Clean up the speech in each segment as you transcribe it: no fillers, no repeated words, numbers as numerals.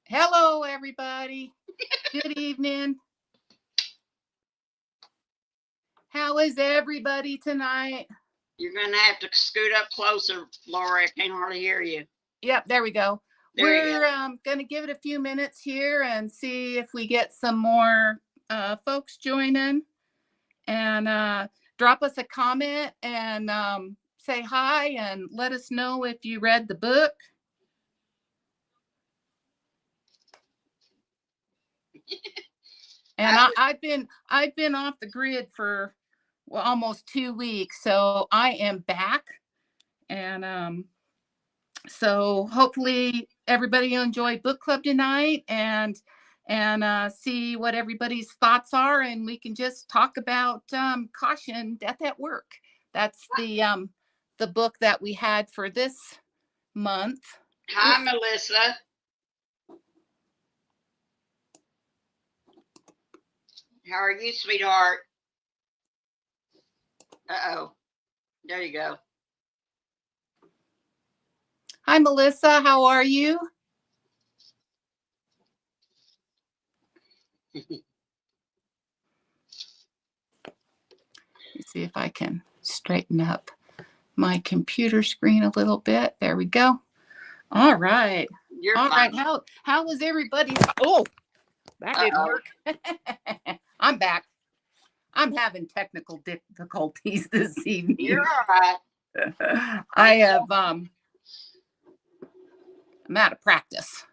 Hello, everybody. Good evening. How is everybody tonight? You're going to have to scoot up closer, Laura. I can't hardly hear you. Yep, there we go. There you We're going to give it a few minutes here and see if we get some more folks joining. And drop us a comment and say hi and let us know if you read the book. And I've been off the grid for almost 2 weeks, so I am back. And so hopefully everybody will enjoy book club tonight and see what everybody's thoughts are, and we can just talk about Caution, Death at Work. That's the book that we had for this month. Hi, Melissa. How are you, sweetheart? Uh-oh. There you go. Hi, Melissa. How are you? Let's see if I can straighten up my computer screen a little bit. There we go. All right. You're all fine. right. How was everybody's? Oh, that didn't work. I'm back. I'm having technical difficulties this evening. You're all right. I have I'm out of practice.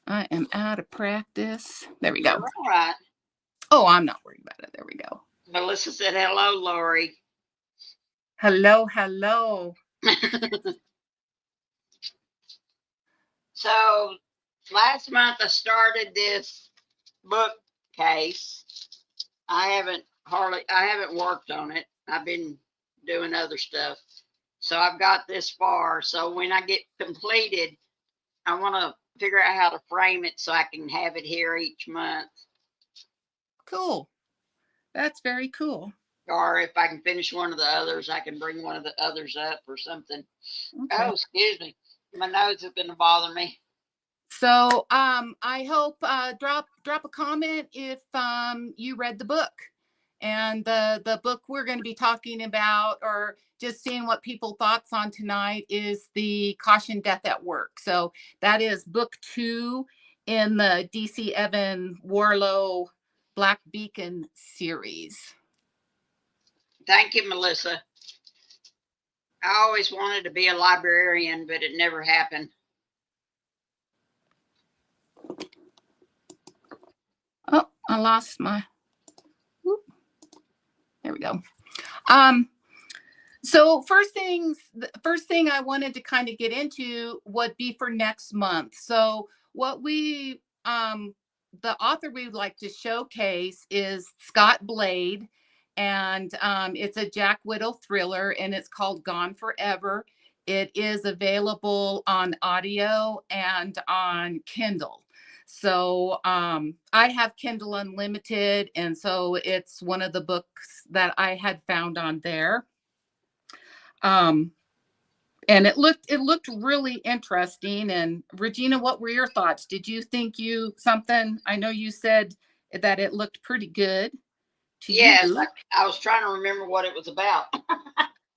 I am out of practice. There we go. You're all right. Oh, I'm not worried about it. There we go. Melissa said hello, Lori. Hello, hello. So last month I started this bookcase. I haven't worked on it. I've been doing other stuff. So I've got this far. So when I get completed, I want to figure out how to frame it so I can have it here each month. Cool. That's very cool. Or if I can finish one of the others, I can bring one of the others up or something. Okay. Oh, excuse me. My nose is going to bother me. So I hope drop a comment if you read the book. And the book we're going to be talking about, or just seeing what people thoughts on tonight, is the Caution, Death at Work. So that is book 2 in the DCI Evan Warlow Black Beacon series. Thank you, Melissa. I always wanted to be a librarian, but it never happened. Oh, I lost my. Whoop. There we go. So first thing I wanted to kind of get into would be for next month. So what the author we would like to showcase is Scott Blade, and it's a Jack Whittle thriller, and it's called Gone Forever. It is available on audio and on Kindle. So I have Kindle Unlimited, and so it's one of the books that I had found on there. And it looked really interesting. And Regina, what were your thoughts? Did you think something? I know you said that it looked pretty good to you. Yes, I was trying to remember what it was about.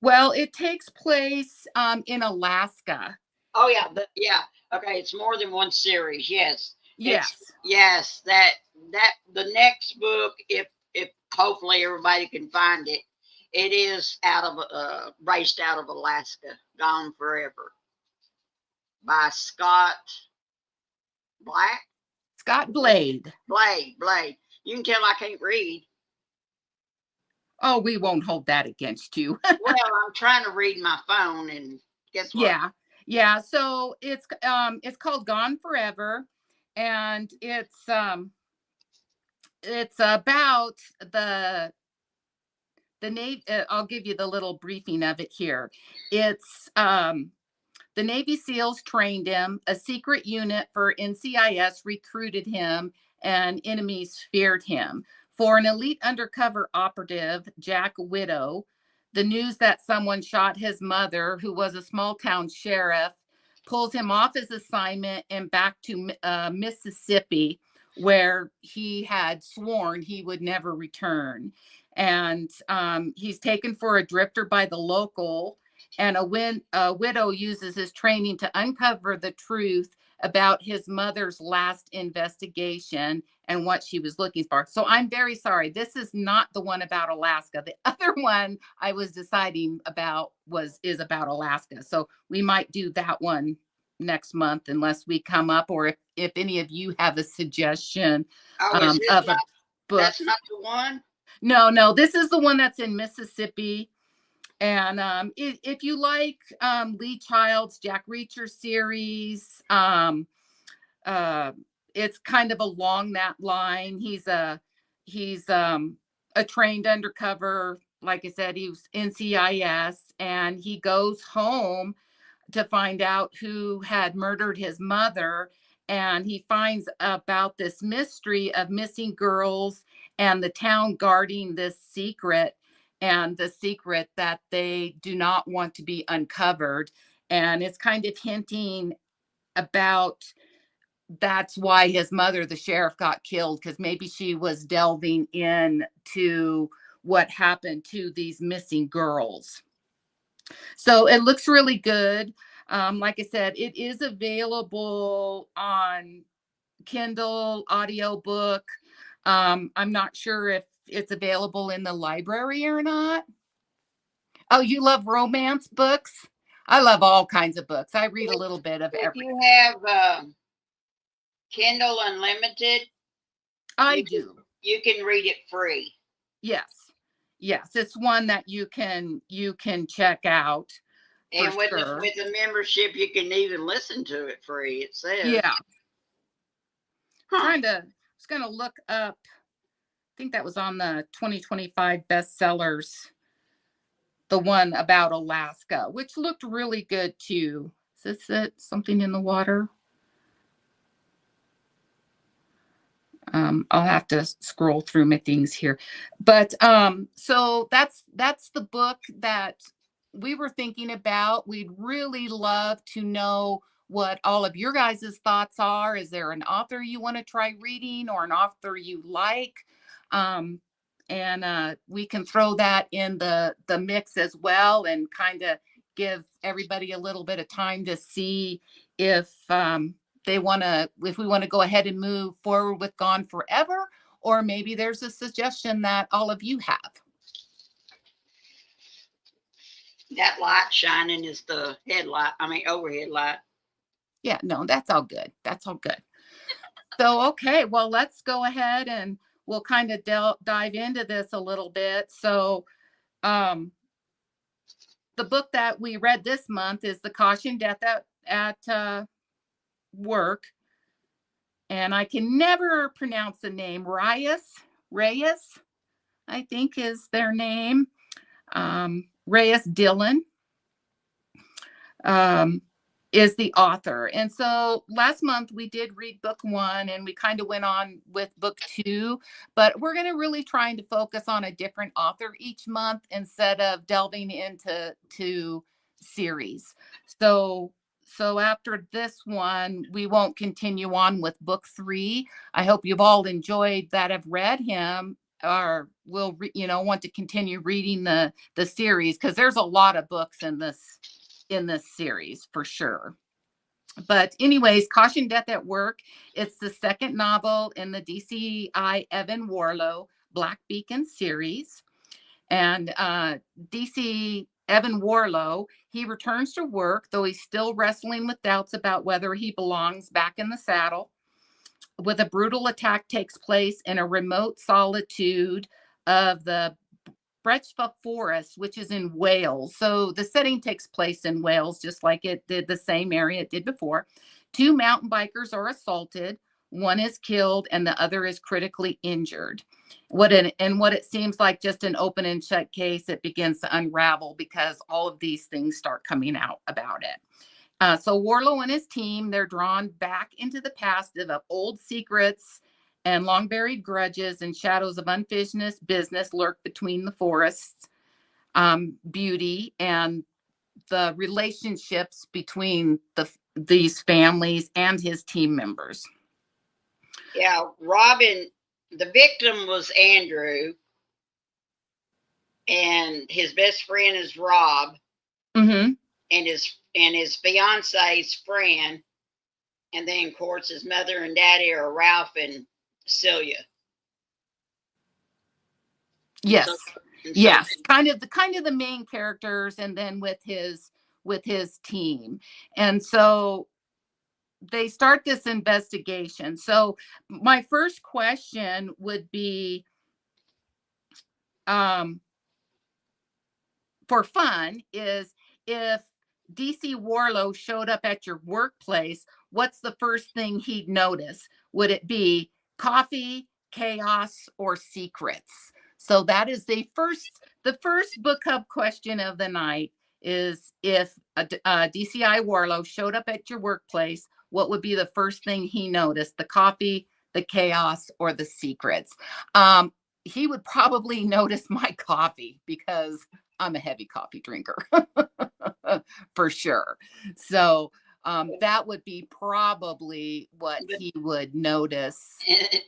Well, it takes place in Alaska. Oh yeah, yeah. Okay, it's more than one series. Yes. Yes. Yes, that the next book, if hopefully everybody can find it, it is based out of Alaska, Gone Forever, by Scott Blade. Blade. You can tell I can't read. Oh, we won't hold that against you. Well, I'm trying to read my phone, and guess what? Yeah. So it's called Gone Forever, and it's about the Navy. I'll give you the little briefing of it here. It's the Navy SEALs trained him. A secret unit for NCIS recruited him, and enemies feared him. For an elite undercover operative, Jack Whittle, the news that someone shot his mother, who was a small town sheriff, pulls him off his assignment and back to Mississippi, where he had sworn he would never return. And he's taken for a drifter by the local, and a widow uses his training to uncover the truth about his mother's last investigation and what she was looking for. So I'm very sorry. This is not the one about Alaska. The other one I was deciding about is about Alaska. So we might do that one next month unless we come up, or if any of you have a suggestion Oh, of a book. That's not the one? No, this is the one that's in Mississippi. And if you like Lee Child's Jack Reacher series, it's kind of along that line. He's a trained undercover. Like I said, he was NCIS, and he goes home to find out who had murdered his mother. And he finds about this mystery of missing girls and the town guarding this secret, and the secret that they do not want to be uncovered. And it's kind of hinting about that's why his mother, the sheriff, got killed, because maybe she was delving into what happened to these missing girls. So it looks really good. Like I said, it is available on Kindle audiobook. I'm not sure if it's available in the library or not. Oh, you love romance books? I love all kinds of books. I read a little bit of everything. You have Kindle Unlimited. I do. You can read it free. Yes, it's one that you can check out. And with the membership, you can even listen to it free. It says. Yeah. I was gonna look up. I think that was on the 2025 bestsellers. The one about Alaska, which looked really good too. Is this it? Something in the water? I'll have to scroll through my things here. But so that's the book that we were thinking about. We'd really love to know what all of your guys' thoughts are. Is there an author you want to try reading, or an author you like? And we can throw that in the mix as well, and kind of give everybody a little bit of time to see if we want to go ahead and move forward with Gone Forever, or maybe there's a suggestion that all of you have. That light shining is the overhead light. Yeah, no, that's all good. So, okay, well, let's go ahead and we'll kind of dive into this a little bit. So, the book that we read this month is The Caution Death at Work. And I can never pronounce the name. Rhys, I think is their name. Rhys Dylan is the author. And so last month we did read book 1, and we kind of went on with book 2, but we're going to really trying to focus on a different author each month instead of delving into series. So after this one, we won't continue on with book 3. I hope you've all enjoyed that have read him, or will want to continue reading the series, because there's a lot of books in this series for sure. But anyways, Caution Death at Work, it's the second novel in the DCI Evan Warlow Black Beacon series. And DC Evan Warlow, he returns to work, though he's still wrestling with doubts about whether he belongs back in the saddle. With a brutal attack takes place in a remote solitude of the Brechfa Forest, which is in Wales. So the setting takes place in Wales, just like it did the same area it did before. 2 mountain bikers are assaulted. One is killed and the other is critically injured. What it seems like just an open and shut case, it begins to unravel because all of these things start coming out about it. So Warlow and his team, they're drawn back into the past of old secrets and long buried grudges, and shadows of unfinished business lurk between the forest's beauty and the relationships between these families and his team members. Yeah, Robin, the victim was Andrew, and his best friend is Rob, Mm-hmm. and his fiance's friend, and then of course his mother and daddy are Ralph and Celia. Yes. So, Yes. Kind of the main characters, and then with his team. And so they start this investigation. So my first question would be, for fun, is if DC Warlow showed up at your workplace, what's the first thing he'd notice? Would it be coffee, chaos, or secrets? So that is the first book club question of the night, is if DCI Warlow showed up at your workplace, what would be the first thing he noticed? The coffee, the chaos, or the secrets? He would probably notice my coffee, because I'm a heavy coffee drinker for sure. So that would be probably what he would notice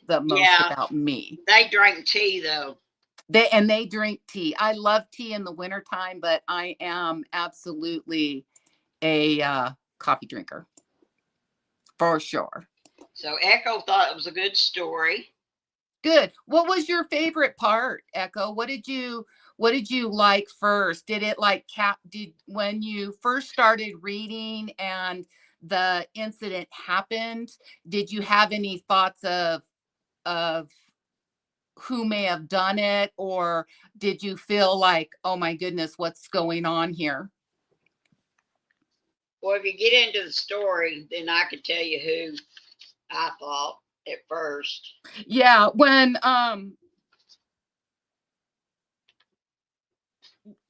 the most about me. They drank tea though. They drink tea. I love tea in the wintertime, but I am absolutely a coffee drinker for sure. So Echo thought it was a good story. Good. What was your favorite part, Echo? What did you like first? Did it when you first started reading and the incident happened, did you have any thoughts of who may have done it, or did you feel like, oh my goodness, what's going on here? Well, if you get into the story, then I could tell you who I thought at first. Yeah, when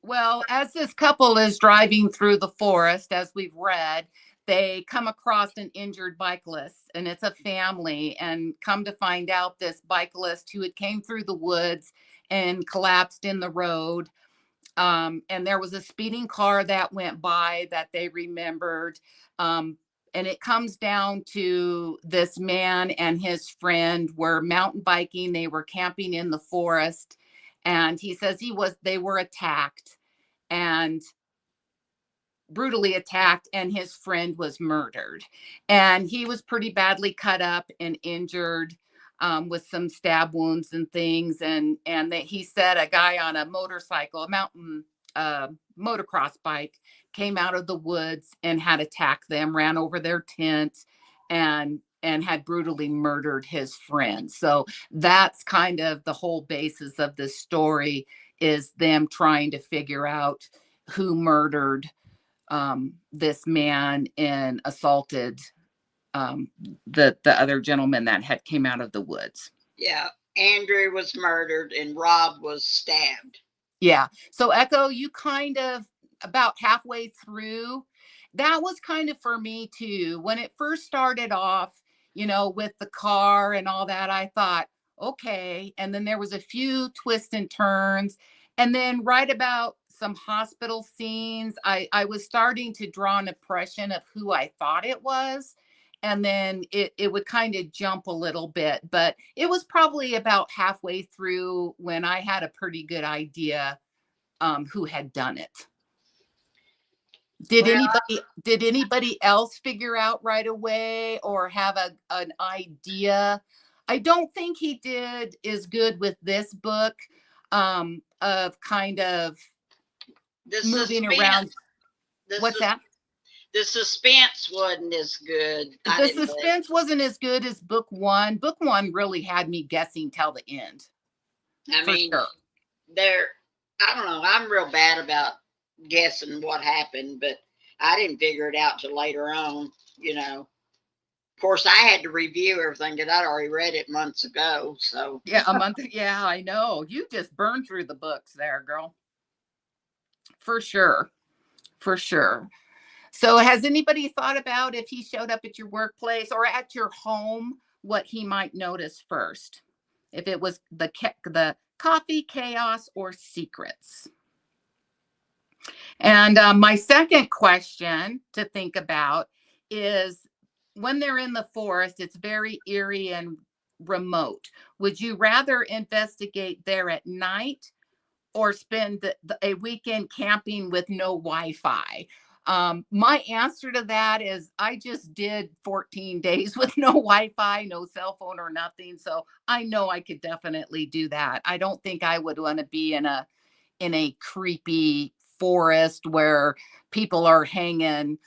well, as this couple is driving through the forest, as we've read, they come across an injured bicyclist, and it's a family, and come to find out, this bicyclist who had came through the woods and collapsed in the road. And there was a speeding car that went by that they remembered. And it comes down to this man and his friend were mountain biking. They were camping in the forest. And he says they were attacked, and brutally attacked, and his friend was murdered. And he was pretty badly cut up and injured, with some stab wounds and things. And that he said a guy on a motorcycle, a mountain motocross bike, came out of the woods and had attacked them, ran over their tent, and had brutally murdered his friend. So that's kind of the whole basis of this story, is them trying to figure out who murdered this man and assaulted the other gentleman that had came out of the woods. Yeah, Andrew was murdered and Rob was stabbed. Yeah. So Echo, you kind of about halfway through, that was kind of for me too. When it first started off, with the car and all that, I thought, okay. And then there was a few twists and turns. And then right about some hospital scenes, I was starting to draw an impression of who I thought it was. And then it would kind of jump a little bit, but it was probably about halfway through when I had a pretty good idea who had done it. Did anybody else figure out right away or have an idea? I don't think he did as good with this book, of kind of moving around. What's that? The suspense wasn't as good. The suspense wasn't as good as book one. Book one really had me guessing till the end. I mean, sure. I don't know. I'm real bad about guessing what happened, but I didn't figure it out till later on, Of course, I had to review everything because I'd already read it months ago. So yeah, a month. Yeah, I know. You just burned through the books there, girl. For sure. For sure. So has anybody thought about, if he showed up at your workplace or at your home, what he might notice first? If it was the coffee, chaos, or secrets? And my second question to think about is when they're in the forest, it's very eerie and remote. Would you rather investigate there at night or spend a weekend camping with no Wi-Fi? My answer to that is I just did 14 days with no Wi-Fi, no cell phone or nothing. So I know I could definitely do that. I don't think I would want to be in a creepy forest where people are hanging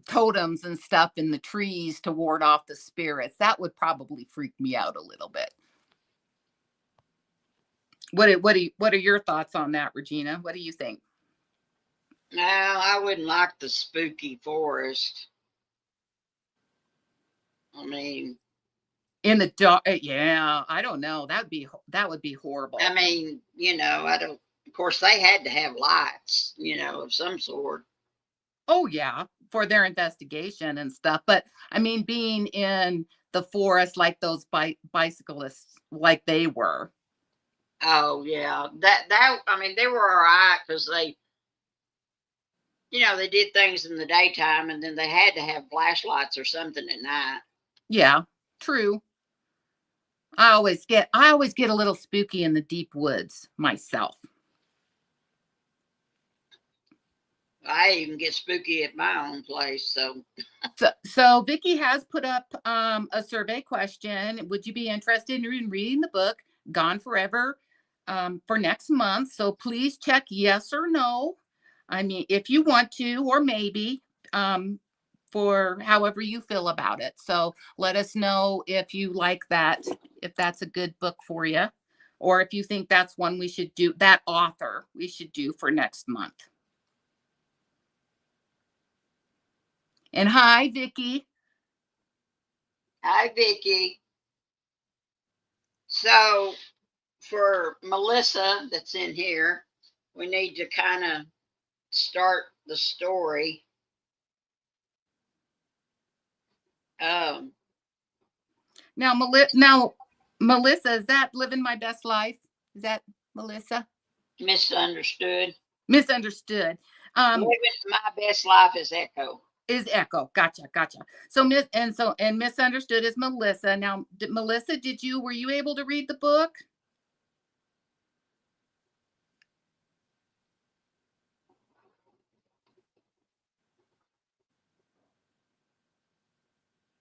totems and stuff in the trees to ward off the spirits. That would probably freak me out a little bit. What are your thoughts on that, Regina? What do you think? No, I wouldn't like the spooky forest. I mean, in the dark, yeah, I don't know. That would be horrible. I mean, I don't. Of course, they had to have lights, of some sort. Oh yeah, for their investigation and stuff. But I mean, being in the forest like those bicyclists, like they were. Oh yeah, that I mean, they were all right because they did things in the daytime, and then they had to have flashlights or something at night. Yeah, true. I always get a little spooky in the deep woods myself. I even get spooky at my own place. So Vicki has put up a survey question. Would you be interested in reading the book Gone Forever for next month? So please check yes or no. I mean, if you want to, or maybe, for however you feel about it. So let us know if you like that, if that's a good book for you, or if you think that's one we should do, that author we should do for next month. And hi, Vicki. Hi, Vicki. So for Melissa that's in here, we need to kind of start the story. Now, Melissa, is that Living My Best Life? Is that Melissa? Misunderstood. Misunderstood. Living My Best Life is Echo. Is Echo. Gotcha. So Misunderstood is Melissa. Now, Melissa, were you able to read the book?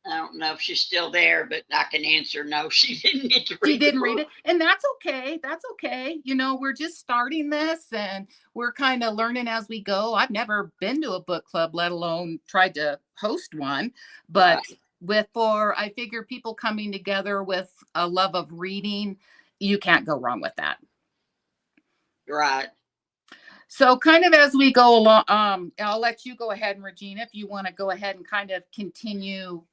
I don't know if she's still there, but I can answer no. She didn't get to read. She didn't read it, and that's okay. That's okay. We're just starting this, and we're kind of learning as we go. I've never been to a book club, let alone tried to host one. But I figure people coming together with a love of reading, you can't go wrong with that. Right. So kind of as we go along, I'll let you go ahead, and Regina, if you want to go ahead and kind of continue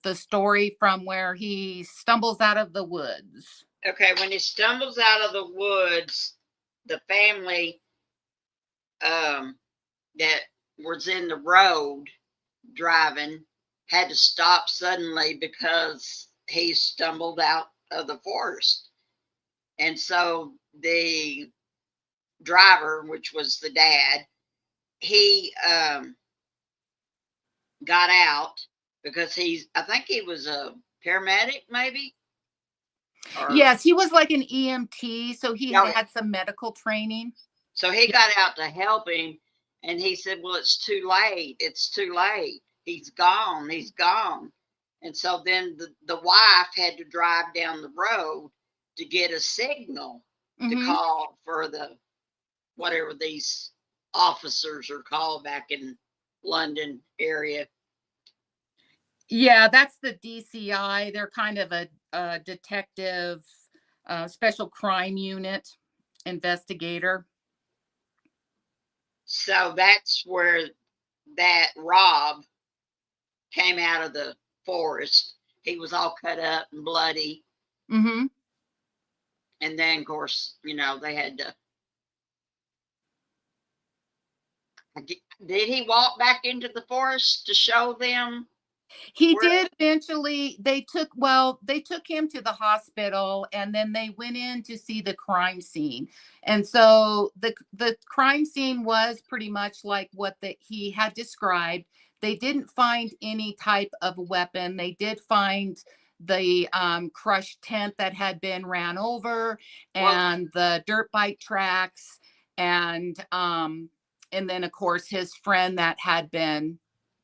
the story from where he stumbles out of the woods. Okay, when he stumbles out of the woods, the family that was in the road driving had to stop suddenly because he stumbled out of the forest. And so the driver, which was the dad, he got out because I think he was a paramedic, maybe. Yes, he was like an EMT, so he had some medical training. So he got out to help him, and he said, well, it's too late. It's too late. He's gone. He's gone. And so then the wife had to drive down the road to get a signal to call for whatever these officers are called back in London area. Yeah, that's the DCI. They're kind of a detective, special crime unit investigator. So that's where that Rob came out of the forest. He was all cut up and bloody. Mm-hmm. And then, of course, they had to. Did he walk back into the forest to show them? He did eventually. They took him to the hospital, and then they went in to see the crime scene. And so the crime scene was pretty much like what he had described. they didn't find any type of weapon. They did find the crushed tent that had been ran over, and the dirt bike tracks, and then of course his friend that had been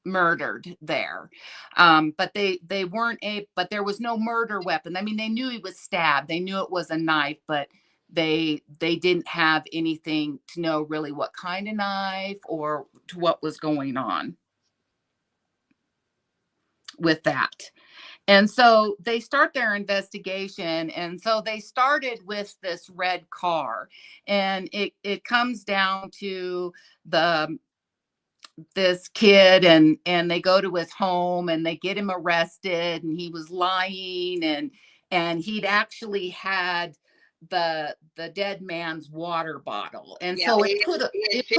murdered there. But they weren't but there was no murder weapon. I mean, they knew he was stabbed, they knew it was a knife, but they didn't have anything to know really what kind of knife or to what was going on with that. And so they start their investigation. And so they started with this red car, and it comes down to this kid, and they go to his home and they get him arrested, and he was lying, and he'd actually had the dead man's water bottle. And so it put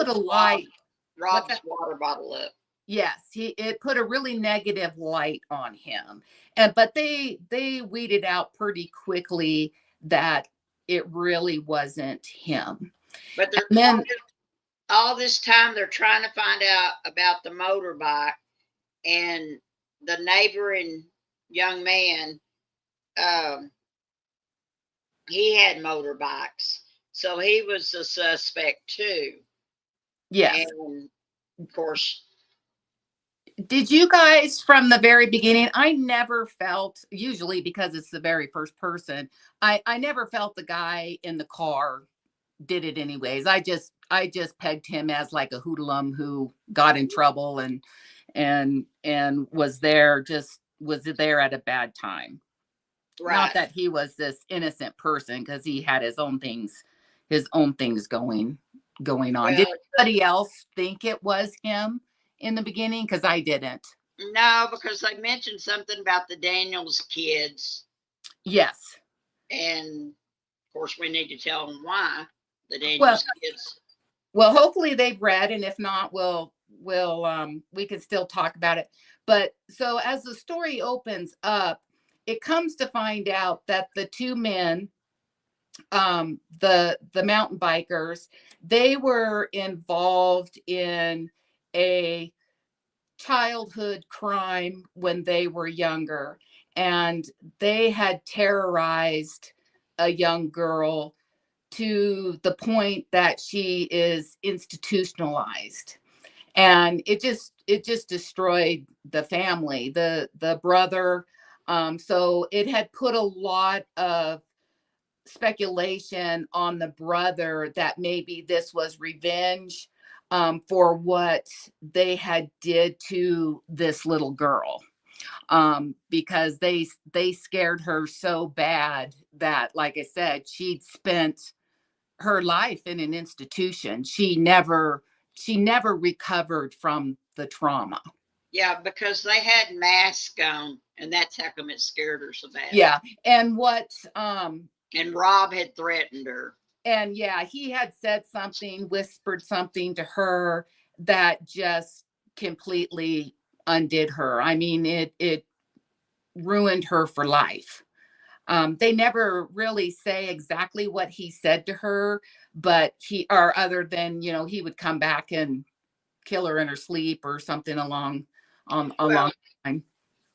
a light, Rob's water bottle up. yes, it put a really negative light on him. But they weeded out pretty quickly that it really wasn't him. But then all this time they're trying to find out about the motorbike, and the neighboring young man, he had motorbikes, so he was a suspect too. Yes. And of course, did you guys from the very beginning, I never felt, usually because it's the very first person, I never felt the guy in the car did it anyways. I just pegged him as like a hoodlum who got in trouble and was there at a bad time. right. Not that he was this innocent person, because he had his own things going on. Well, did anybody else think it was him in the beginning? Because I didn't. No, because they mentioned something about the Daniels kids. Yes. And of course we need to tell them why the Daniels kids. Well, hopefully they've read, and if not, we can still talk about it. But so as the story opens up, it comes to find out that the two men, the mountain bikers, they were involved in a childhood crime when they were younger, and they had terrorized a young girl to the point that she is institutionalized. And it just destroyed the family, the brother. So it had put a lot of speculation on the brother that maybe this was revenge for what they had did to this little girl, because they scared her so bad that, like I said, she'd spent her life in an institution. She never recovered from the trauma. Yeah, because they had masks on, and that's how come it scared her so bad. Yeah, and and Rob had threatened her. And yeah, he had said something, whispered something to her that just completely undid her. I mean, it ruined her for life. They never really say exactly what he said to her, but other than, he would come back and kill her in her sleep or something along the line.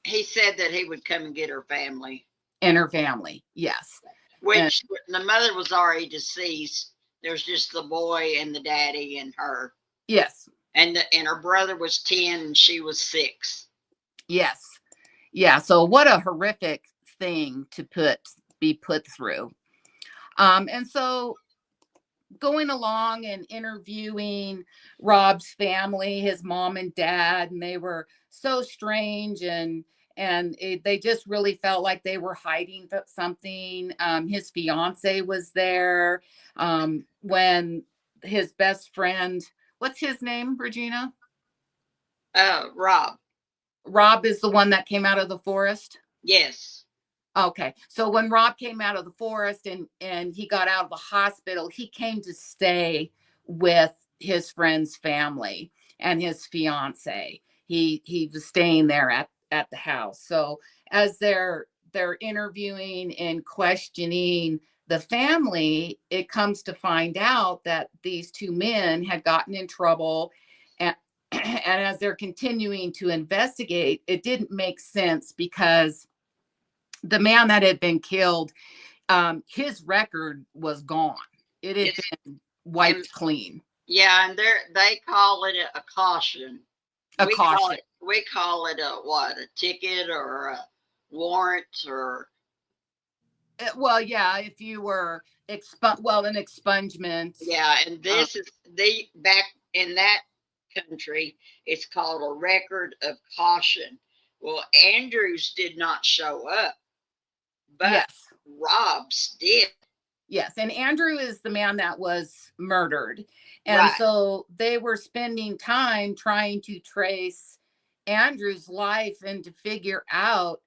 He said that he would come and get her family. And her family, yes. Which the mother was already deceased. There's just the boy and the daddy and her. Yes. And her brother was 10 and she was 6. Yes. Yeah. So what a horrific thing to be put through. And so going along and interviewing Rob's family, his mom and dad, and they were so strange, and they just really felt like they were hiding something. His fiance was there when his best friend, what's his name, Regina? Rob. Rob is the one that came out of the forest? Yes. Okay. So when Rob came out of the forest and he got out of the hospital, he came to stay with his friend's family and his fiance. He was staying there at the house. So as they're interviewing and questioning the family, it comes to find out that these two men had gotten in trouble, and and as they're continuing to investigate, it didn't make sense because the man that had been killed, his record was gone. It had It's been and wiped clean. yeah, and they call it a caution. A caution. We call it a what? A ticket or a warrant or Well, yeah, if you were an expungement. yeah, and Um, this is the back in that country, it's called a record of caution. Well, Andrews did not show up, but yes. Rob's did. Yes, and Andrew is the man that was murdered. And Right. so they were spending time trying to trace Andrew's life and to figure out,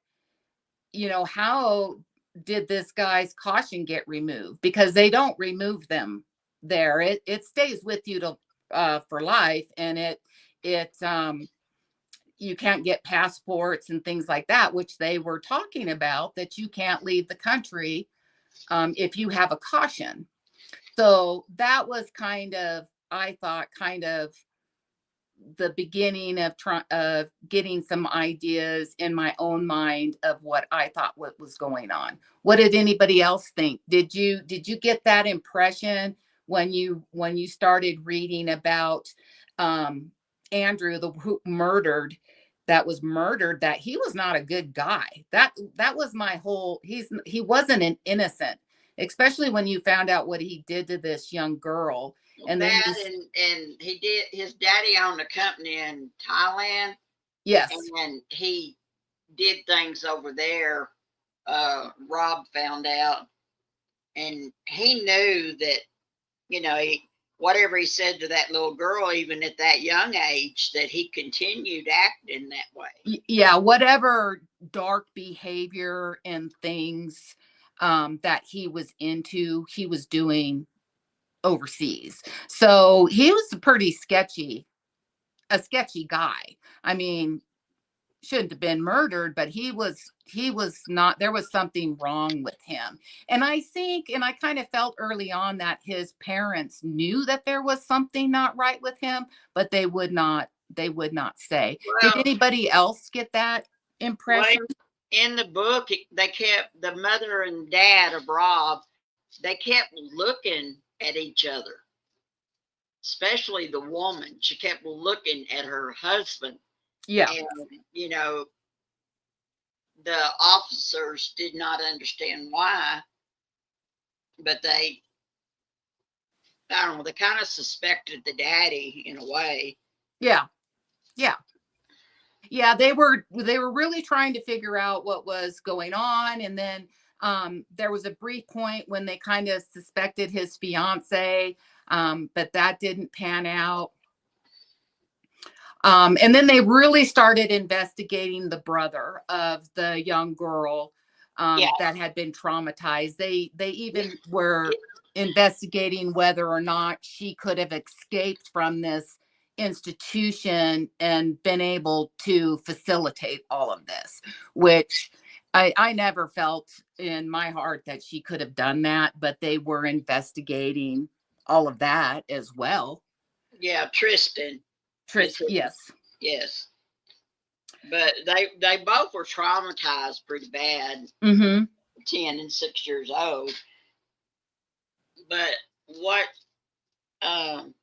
how did this guy's caution get removed? Because they don't remove them there. It stays with you to for life, and it you can't get passports and things like that, which they were talking about, that you can't leave the country if you have a caution. So that was I thought, kind of the beginning of getting some ideas in my own mind of what I thought what was going on. What did anybody else think? Did you get that impression when you started reading about um, Andrew, the who murdered that was murdered, that he was not a good guy? That was my whole. He wasn't an innocent, especially when you found out what he did to this young girl. And then That and he did. His daddy owned a company in Thailand, yes. and he did things over there. Rob found out, and he knew that whatever he said to that little girl, even at that young age, that he continued acting that way. Yeah, whatever dark behavior and things that he was into, he was doing overseas. So he was a sketchy guy. I mean, shouldn't have been murdered, but he was not. There was something wrong with him. And I think, and I kind of felt early on, that his parents knew that there was something not right with him, but they would not say. Did Well, anybody else get that well, impression? in the book, they kept the mother and dad of Rob. They kept looking at each other, especially the woman. She kept looking at her husband, Yeah. and you know the officers did not understand why, but I don't know, they kind of suspected the daddy in a way. Yeah. Yeah. Yeah, they were really trying to figure out what was going on. And then there was a brief point when they kind of suspected his fiance, but that didn't pan out. And then they really started investigating the brother of the young girl Yeah, that had been traumatized. They even were investigating whether or not she could have escaped from this institution and been able to facilitate all of this, which I never felt in my heart that she could have done that, but they were investigating all of that as well. yeah, Tristan is Yes. yes, but they both were traumatized pretty bad, Mm-hmm. 10 and 6 years old. But what? Um,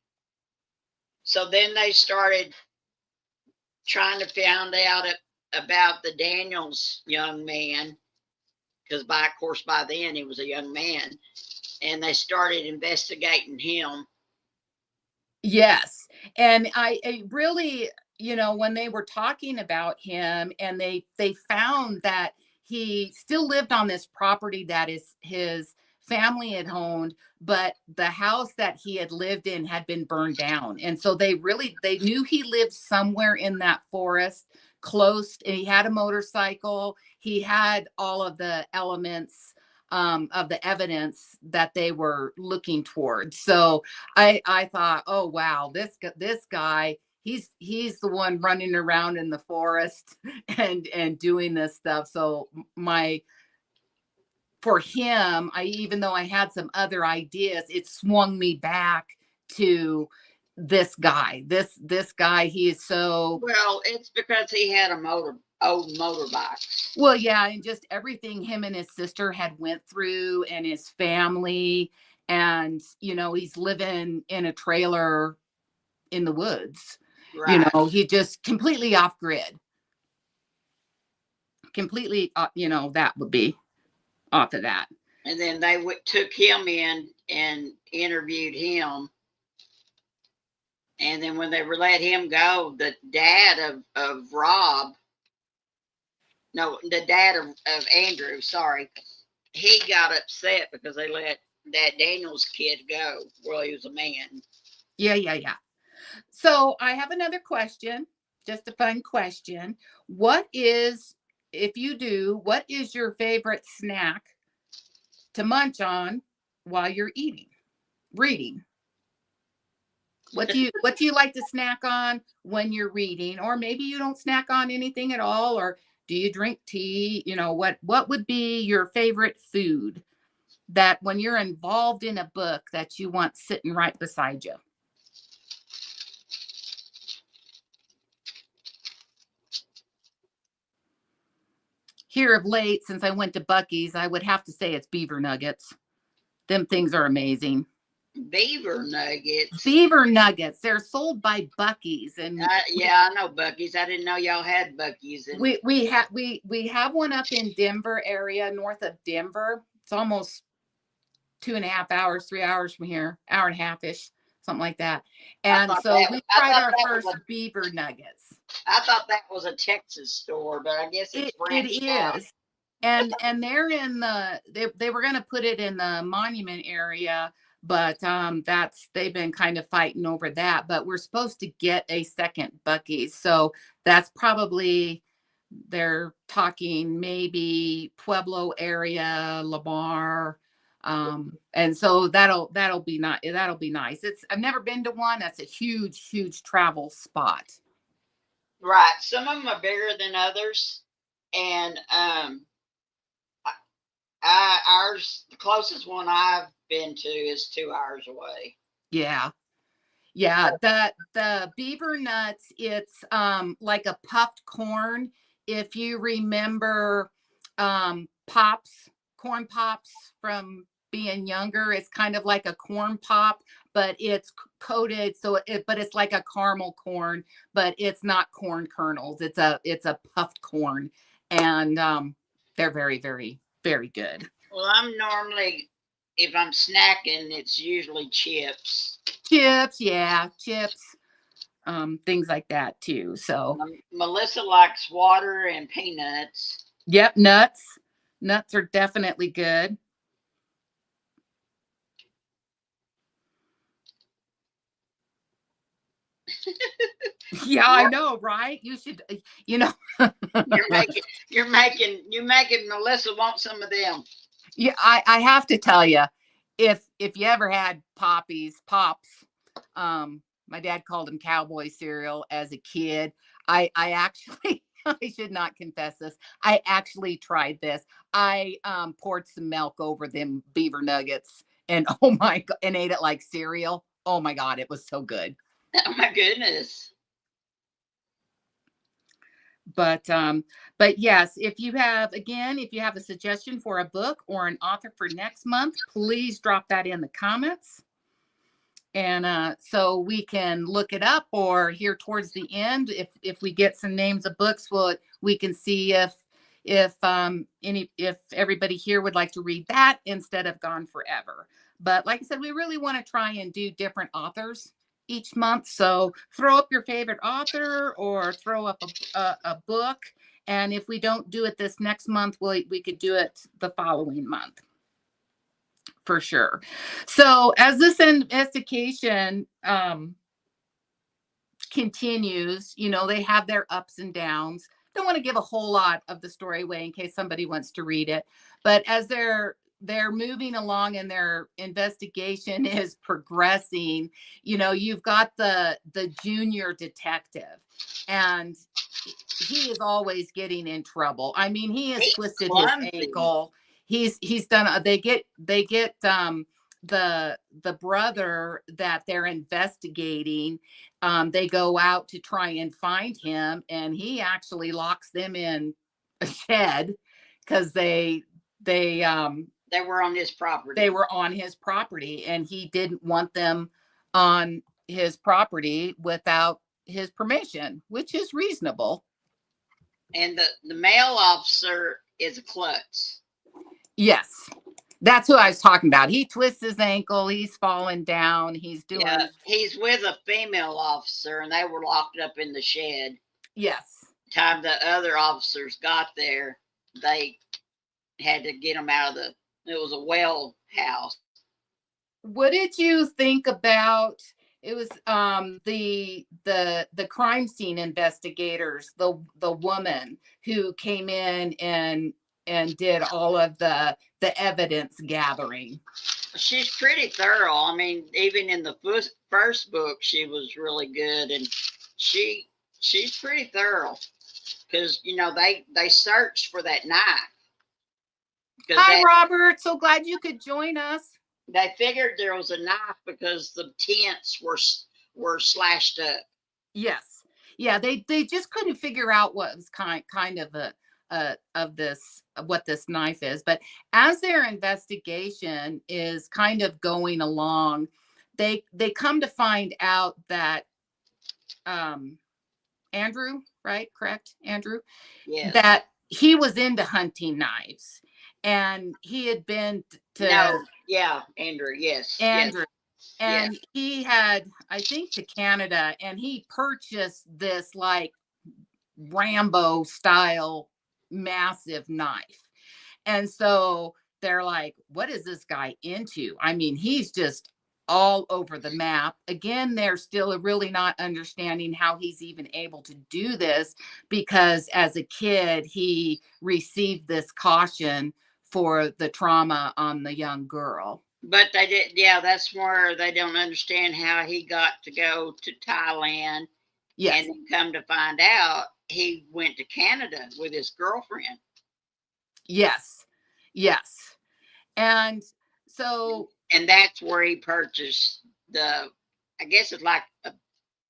so then they started trying to find out about the Daniels young man, because of course by then he was a young man, and they started investigating him. Yes. And I really, when they were talking about him, and they found that he still lived on this property that is his family had owned, but the house that he had lived in had been burned down. And so they knew he lived somewhere in that forest close. And he had a motorcycle. He had all of the elements of the evidence that they were looking towards. So I thought, oh wow, this guy, he's the one running around in the forest and doing this stuff. So for him, even though I had some other ideas, it swung me back to this guy. This guy, he is so Well, it's because he had old motorbikes. well, yeah, and just everything him and his sister had went through and his family, and he's living in a trailer in the woods. Right. He just completely off grid. Completely, that would be off of that. And then they took him in and interviewed him. And then when they let him go, the dad of Rob, no, the dad of Andrew, sorry, he got upset because they let that Daniels kid go. Well, he was a man. Yeah. So I have another question, just a fun question. If you do, what is your favorite snack to munch on while you're reading? What do you like to snack on when you're reading? Or maybe you don't snack on anything at all, or do you drink tea? What would be your favorite food that when you're involved in a book that you want sitting right beside you? Here of late, since I went to Buc-ee's, I would have to say it's beaver nuggets. Them things are amazing. Beaver nuggets. Beaver nuggets. They're sold by Buc-ee's, and yeah, I know Buc-ee's. I didn't know y'all had Buc-ee's. We have one up in Denver area, north of Denver. It's almost 2.5 hours, 3 hours from here, hour and a half ish, something like that. And so we tried our first beaver nuggets. I thought that was a Texas store, but I guess it is. And they're in they were going to put it in the Monument area, but they've been kind of fighting over that. But we're supposed to get a second Buc-ee's, so that's probably, they're talking maybe Pueblo area, Lamar. And so that'll be nice. I've never been to one. That's a huge travel spot. Right. Some of them are bigger than others. And the closest one I've been to is 2 hours away. Yeah. The beaver nuts, it's like a puffed corn. If you remember corn pops from being younger, it's kind of like a corn pop, but it's coated, but it's like a caramel corn, but it's not corn kernels. It's a puffed corn, and they're very, very, very good. Well, I'm normally, if I'm snacking, it's usually chips. Chips, things like that too. So Melissa likes water and peanuts. Yep, nuts are definitely good. Yeah, I know, right? You should, you're making Melissa want some of them. Yeah, I have to tell you, if you ever had Pops, my dad called them cowboy cereal as a kid. I actually, I should not confess this. I actually tried this. I poured some milk over them beaver nuggets, and oh my God, and ate it like cereal. Oh my God, it was so good. Oh my goodness. But yes, if you have a suggestion for a book or an author for next month, please drop that in the comments. And so we can look it up, or here towards the end, if we get some names of books, we can see if everybody here would like to read that instead of Gone Forever. But like I said, we really want to try and do different authors each month. So throw up your favorite author or throw up a book. And if we don't do it this next month, we could do it the following month. For sure. So as this investigation continues, they have their ups and downs. Don't want to give a whole lot of the story away in case somebody wants to read it. But as they're moving along and their investigation is progressing, you've got the junior detective, and he is always getting in trouble. I mean, he has twisted his ankle. He's done, they get the brother that they're investigating, they go out to try and find him, and he actually locks them in a shed because They were on his property. they were on his property, and he didn't want them on his property without his permission, which is reasonable. And the male officer is a klutz. Yes. That's who I was talking about. He twists his ankle. He's falling down. He's doing. Yeah, he's with a female officer, and they were locked up in the shed. Yes. Time the other officers got there, they had to get them out of the. It was a well house. What did you think about? It was the crime scene investigators, the woman who came in and did all of the evidence gathering. She's pretty thorough. I mean, even in the first book, she was really good, and she's pretty thorough because they searched for that knife. Hi, Robert. So glad you could join us. They figured there was a knife because the tents were slashed up. Yes, yeah. They just couldn't figure out what was kind of what this knife is. But as their investigation is kind of going along, they come to find out that Andrew, right? Correct, Andrew? Yeah. That he was into hunting knives, and he had been to Andrew. Yes. Andrew. Yes. And he had, I think, to Canada, and he purchased this like Rambo style massive knife. And so they're like, what is this guy into? I mean, he's just all over the map. Again, they're still really not understanding how he's even able to do this, because as a kid, he received this caution for the trauma on the young girl. But they did, yeah, that's where they don't understand how he got to go to Thailand. Yes. And then come to find out, he went to Canada with his girlfriend. Yes. Yes. And so. And that's where he purchased I guess it's like a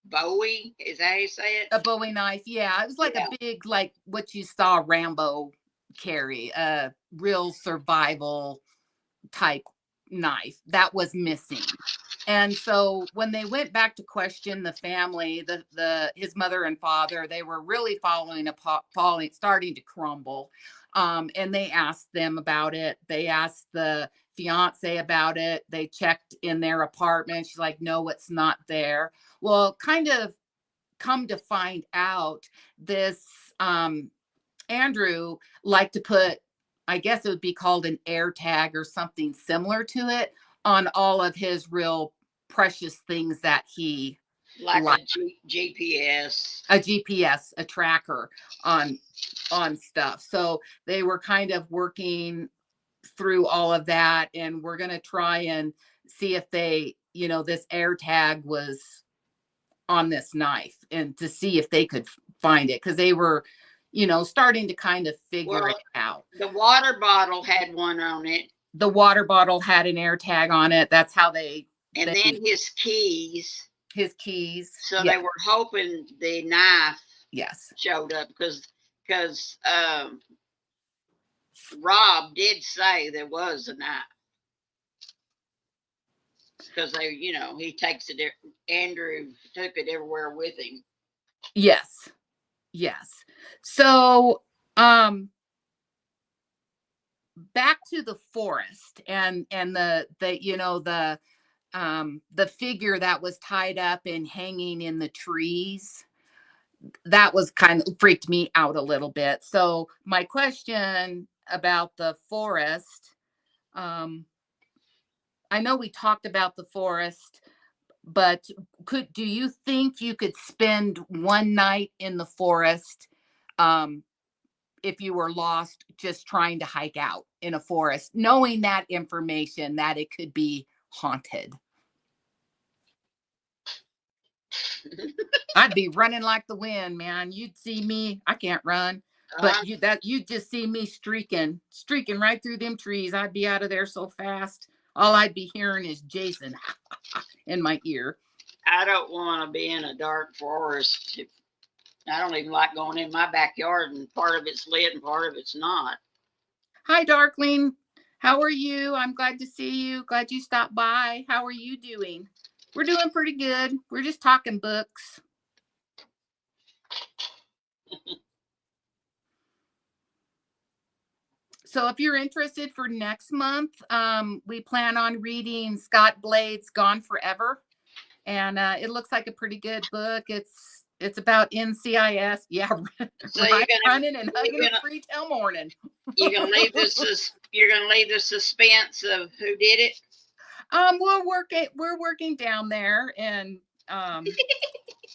Bowie. Is that how you say it? A Bowie knife. Yeah. It was like a big, like what you saw Rambo carry, a real survival type knife that was missing. And so when they went back to question the family, his mother and father, they were really starting to crumble. And they asked them about it. They asked the fiance about it. They checked in their apartment. She's like, no, it's not there. Well, kind of come to find out, this Andrew liked to put, I guess it would be called an air tag or something similar to it, on all of his real precious things that he liked. GPS, a tracker on stuff. So they were kind of working through all of that, and we're going to try and see if they, this air tag was on this knife, and to see if they could find it, because they were starting to kind of figure it out. The water bottle had one on it. The water bottle had an air tag on it. That's how they. And then his keys. So they were hoping the knife. Yes. Showed up because Rob did say there was a knife. Because he takes it. Andrew took it everywhere with him. Yes. Yes. So, back to the forest and the figure that was tied up and hanging in the trees. That was kind of freaked me out a little bit. So my question about the forest, I know we talked about the forest, but do you think you could spend one night in the forest if you were lost, just trying to hike out in a forest, knowing that information that it could be haunted? I'd be running like the wind, man. You'd see me. I can't run, but you'd just see me streaking right through them trees. I'd be out of there so fast. all I'd be hearing is Jason in my ear. I don't want to be in a dark forest. I don't even like going in my backyard, and part of it's lit and part of it's not. Hi, Darkling. How are you? I'm glad to see you. Glad you stopped by. How are you doing? We're doing pretty good. We're just talking books. So if you're interested for next month, we plan on reading Scott Blade's Gone Forever. And it looks like a pretty good book. It's about NCIS. Yeah, So right, running and hugging a tree till morning. You're gonna leave the suspense of who did it. We're working down there, and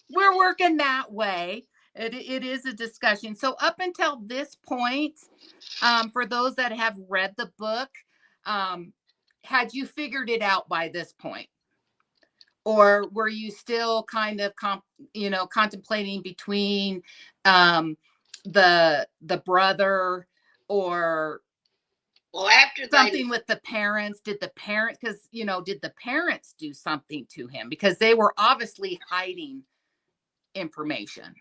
we're working that way. It is a discussion. So up until this point, for those that have read the book, had you figured it out by this point? Or were you still kind of contemplating between the brother or after something with the parents? Did the parents do something to him, because they were obviously hiding information?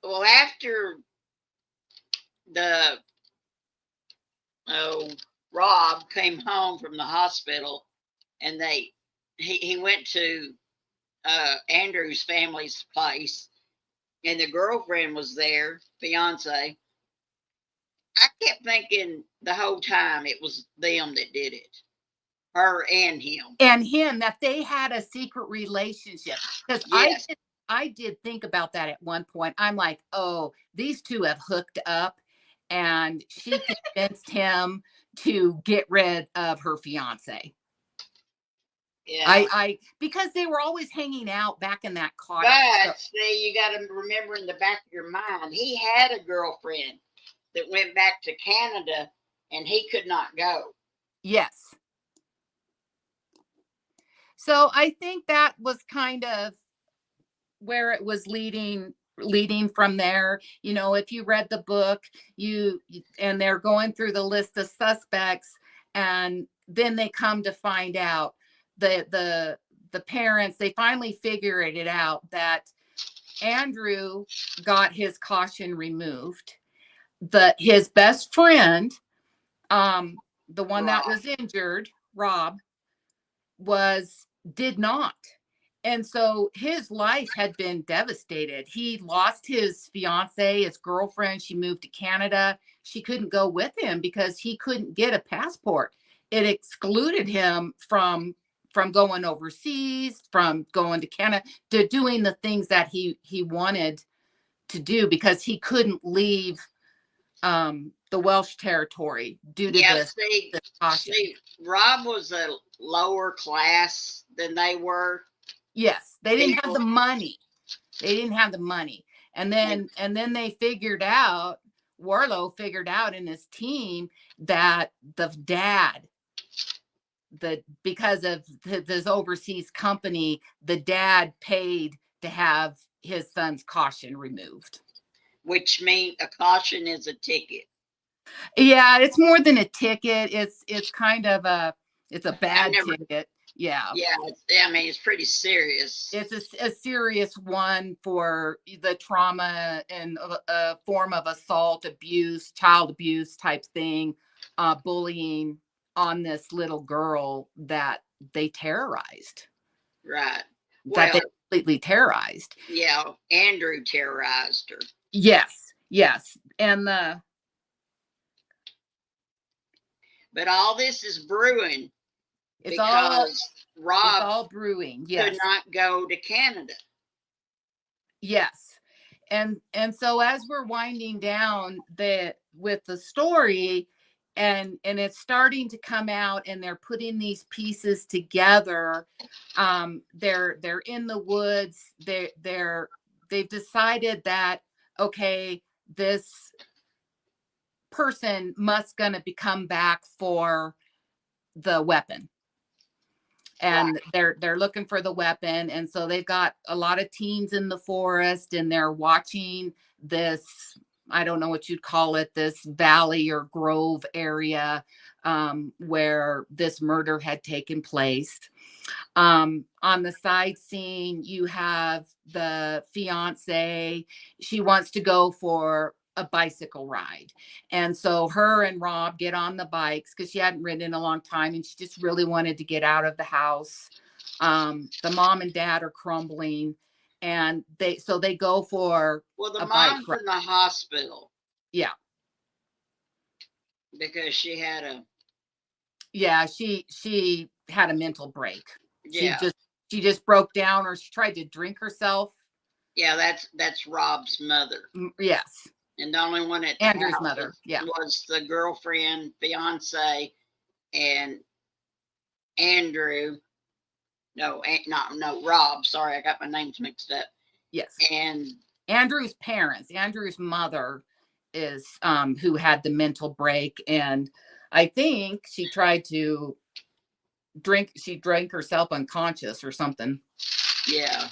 Well, after Rob came home from the hospital, and he went to Andrew's family's place, and the girlfriend was there, fiance. I kept thinking the whole time it was them that did it, her and him, that they had a secret relationship. Because yes. I did think about that at one point. I'm like, oh, these two have hooked up, and she convinced him to get rid of her fiance. Yeah. Because they were always hanging out back in that cottage. But see, you got to remember in the back of your mind, he had a girlfriend that went back to Canada, and he could not go. Yes. So I think that was kind of where it was leading from there. If you read the book, and they're going through the list of suspects, and then they come to find out the parents, they finally figured it out that Andrew got his caution removed. His best friend, the one that was injured, Rob, did not. And so his life had been devastated. He lost his fiance, his girlfriend. She moved to Canada. She couldn't go with him because he couldn't get a passport. It excluded him from going overseas, from going to Canada, to doing the things that he wanted to do, because he couldn't leave the Welsh territory due to this caution. See, Rob was a lower class than they were. Yes, they didn't have the money. And then they figured out, Warlow figured out in his team, that the dad, because of this overseas company, the dad paid to have his son's caution removed. Which means a caution is a ticket. Yeah, it's more than a ticket. It's kind of a bad ticket. Yeah. Yeah, I mean, it's pretty serious. It's a serious one for the trauma and a form of assault, abuse, child abuse type thing, bullying on this little girl that they terrorized. Right. That they completely terrorized. Yeah, Andrew terrorized her. Yes. And but all this is brewing. It's all brewing. Yes. Could not go to Canada. Yes. And so as we're winding down with the story, and it's starting to come out, and they're putting these pieces together, they're in the woods, they've decided that, okay, this person must gonna come back for the weapon. And they're looking for the weapon. And so they've got a lot of teams in the forest, and they're watching this I don't know what you'd call it, this valley or grove area where this murder had taken place. On the side scene, you have the fiance. She wants to go for a bicycle ride. And so her and Rob get on the bikes because she hadn't ridden in a long time and she just really wanted to get out of the house. The mom and dad are crumbling and they go for Well, the a bike mom's ride. in the hospital Yeah. because she had a, Yeah, she had a mental break. yeah. She just broke down or she tried to drink herself. Yeah, that's Rob's mother. Yes. And the only one at the Andrew's house mother. Yeah. was the girlfriend, fiance, and Andrew. No, no, Rob. Sorry, I got my names mixed up. Yes. And Andrew's parents, Andrew's mother is who had the mental break. And I think she tried to she drank herself unconscious or something. yeah.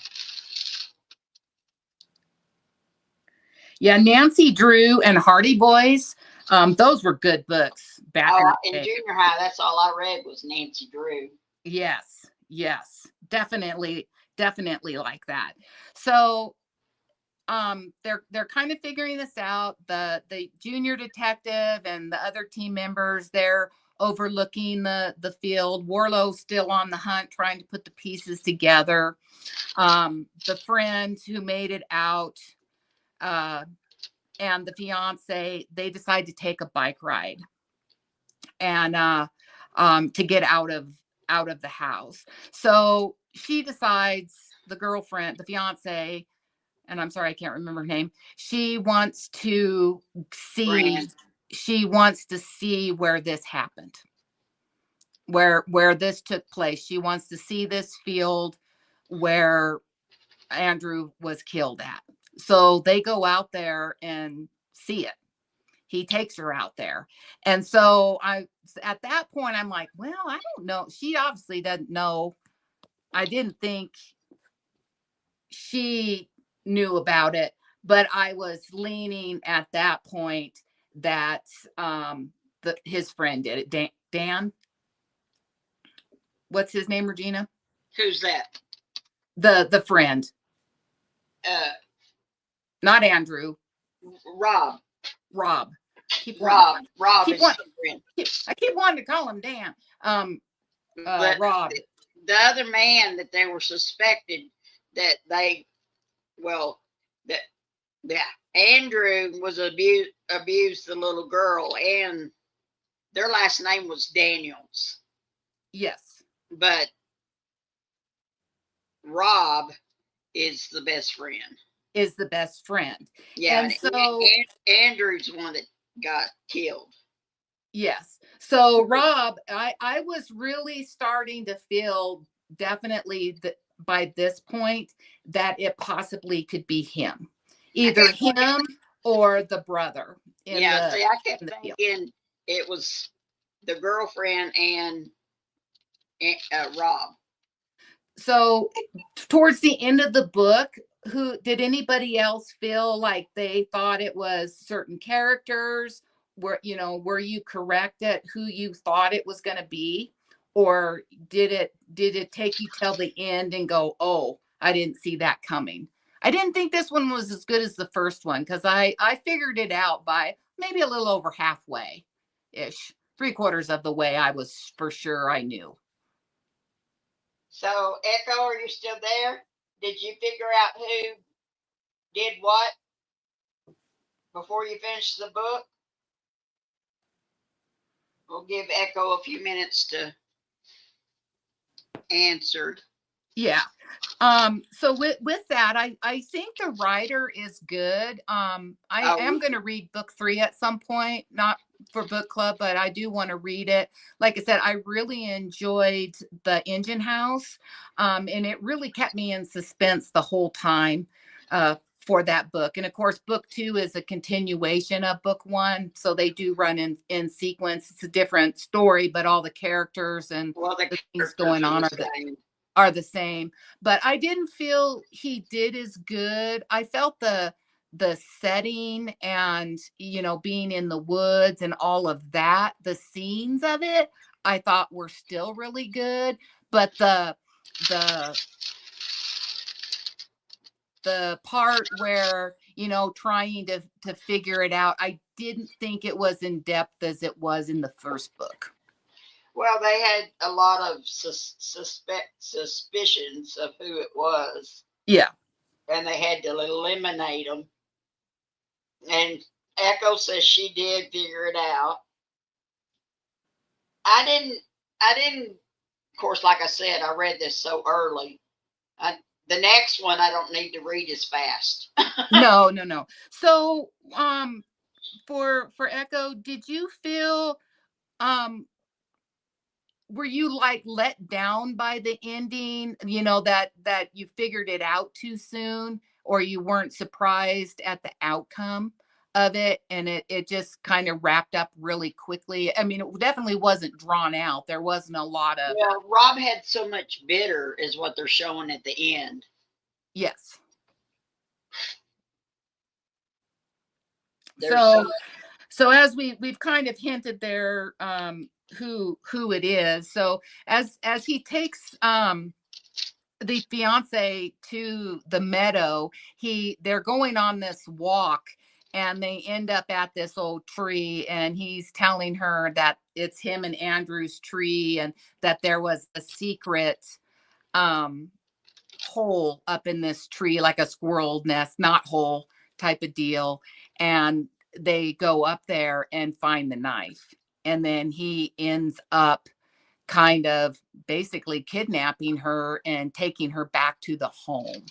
Yeah, Nancy Drew and Hardy Boys. Those were good books back in junior high. That's all I read was Nancy Drew. Yes, yes, definitely like that. So they're kind of figuring this out. The junior detective and the other team members, they're overlooking the field. Warlow's still on the hunt, trying to put the pieces together. The friend who made it out and the fiance, they decide to take a bike ride and to get out of the house. So she decides, the girlfriend, the fiance, and I'm sorry, I can't remember her name. She wants to see where this happened, where this took place. She wants to see this field where Andrew was killed at. So they go out there and see it. He takes her out there. And so at that point, I'm like, well, I don't know. She obviously doesn't know. I didn't think she knew about it, but I was leaning at that point that his friend did it. Dan, what's his name, Regina? Who's that? The friend. Not Andrew. Rob. Rob keep is friend. I keep wanting to call him Dan. Rob. The other man that they were suspected that Andrew was abused the little girl, and their last name was Daniels. Yes. But Rob is the best friend. Yeah. And so Andrew's the one that got killed. Yes. So Rob, I was really starting to feel definitely that by this point that it possibly could be him, either him or the brother. See, I kept thinking it was the girlfriend and Rob. So towards the end of the book, did anybody else feel like they thought it was certain characters? Were you correct at who you thought it was going to be, or did it take you till the end and go, oh, I didn't see that coming? I didn't think this one was as good as the first one because I figured it out by maybe a little over halfway ish, 3/4 of the way. I was for sure I knew. So Echo, are you still there? Did you figure out who did what before you finished the book? We'll give Echo a few minutes to answer. Yeah. So with that, I think the writer is good. I am going to read book 3 at some point, not for book club, but I do want to read it. Like I said, I really enjoyed the Engine House, and it really kept me in suspense the whole time for that book. And of course, book 2 is a continuation of book 1, so they do run in sequence. It's a different story, but all the characters and the things going on are the same. But I didn't feel he did as good. I felt the the setting and, being in the woods and all of that, the scenes of it, I thought were still really good. But the part where, trying to figure it out, I didn't think it was in depth as it was in the first book. Well, they had a lot of suspicions of who it was. Yeah. And they had to eliminate them. And Echo says she did figure it out. I didn't, of course, like I said, I read this so early. The next one I don't need to read as fast. No. So, for Echo, did you feel, were you like let down by the ending, that you figured it out too soon, or you weren't surprised at the outcome of it and it just kind of wrapped up really quickly? I mean, it definitely wasn't drawn out. There wasn't a lot of. Well, Rob had so much bitter is what they're showing at the end. Yes. There's so as we've kind of hinted there, who it is. So as he takes the fiance to the meadow, they're going on this walk and they end up at this old tree, and he's telling her that it's him and Andrew's tree, and that there was a secret hole up in this tree, like a squirrel nest, not hole type of deal. And they go up there and find the knife, and then he ends up kind of basically kidnapping her and taking her back to the home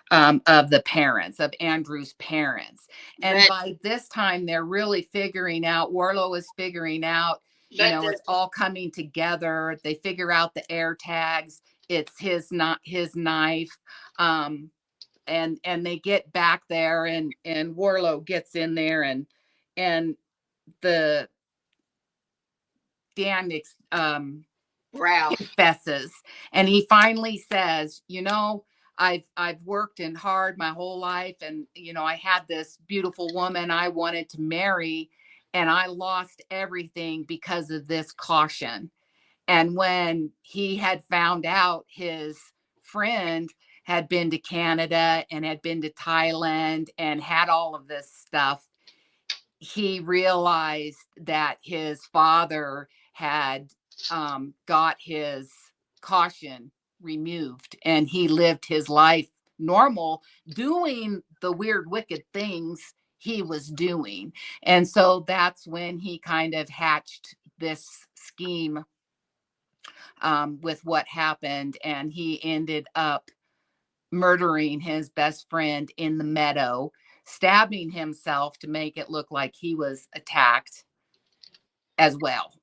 of the parents, of Andrew's parents. And by this time, they're really figuring out, Warlow is figuring out, it's all coming together. They figure out the air tags. It's not his knife. And they get back there, and Warlow gets in there, and the Dan confesses, and he finally says, I've worked and hard my whole life, and I had this beautiful woman I wanted to marry, and I lost everything because of this caution. And when he had found out his friend had been to Canada and had been to Thailand and had all of this stuff, he realized that his father had got his caution removed, and he lived his life normal, doing the weird, wicked things he was doing. And so that's when he kind of hatched this scheme with what happened, and he ended up murdering his best friend in the meadow, stabbing himself to make it look like he was attacked as well.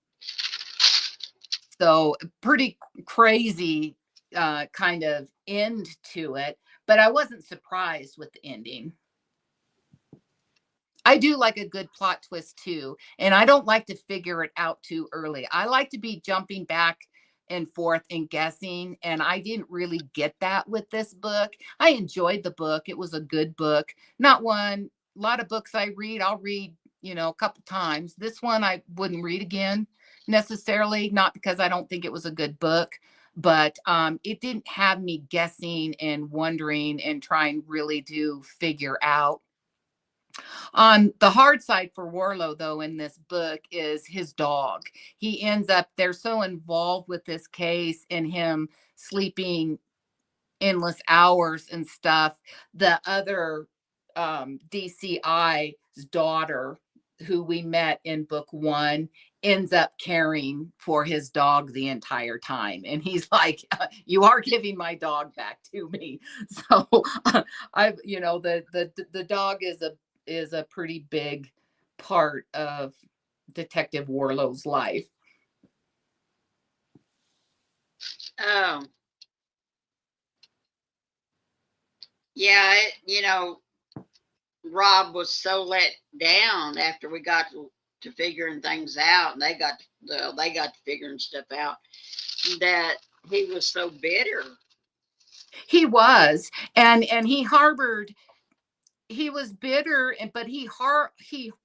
So pretty crazy kind of end to it, but I wasn't surprised with the ending. I do like a good plot twist too, and I don't like to figure it out too early. I like to be jumping back and forth and guessing, and I didn't really get that with this book. I enjoyed the book. It was a good book. Not one, a lot of books I read, I'll read, a couple times. This one I wouldn't read again necessarily, not because I don't think it was a good book, but it didn't have me guessing and wondering and trying really to figure out. On the hard side for Warlow, though, in this book is his dog. He ends up, they're so involved with this case and him sleeping endless hours and stuff. The other DCI's daughter, who we met in book 1, ends up caring for his dog the entire time. And he's like, you are giving my dog back to me. So the dog is a pretty big part of Detective Warlow's life. Yeah, Rob was so let down after we got to figuring things out, and they got to figuring stuff out, that he was so bitter. He was, and he harbored he was bitter, but he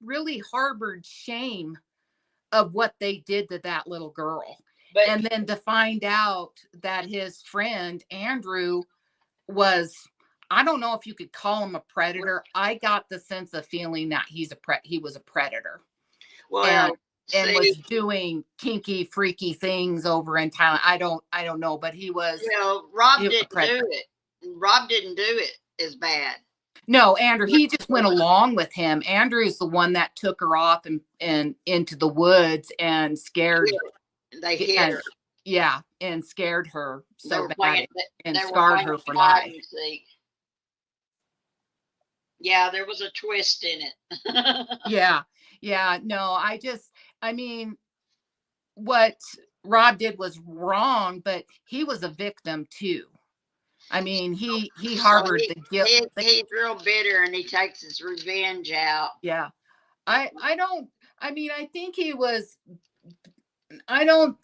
really harbored shame of what they did to that little girl. But And then to find out that his friend Andrew was, I don't know if you could call him a predator. I got the sense of feeling that he was a predator. well, And was see, doing kinky, freaky things over in Thailand. I don't know, but he was Rob a didn't predator. do it. Rob didn't do it as bad. No, Andrew, he just went along with him. Andrew's the one that took her off and into the woods and scared. They hit her. Yeah, and scared her so bad and they scarred her for life. Yeah, there was a twist in it. Yeah. No, I mean, what Rob did was wrong, but he was a victim too. I mean, he harbored the guilt. He's real bitter, and he takes his revenge out. Yeah, I mean, I think he was. I don't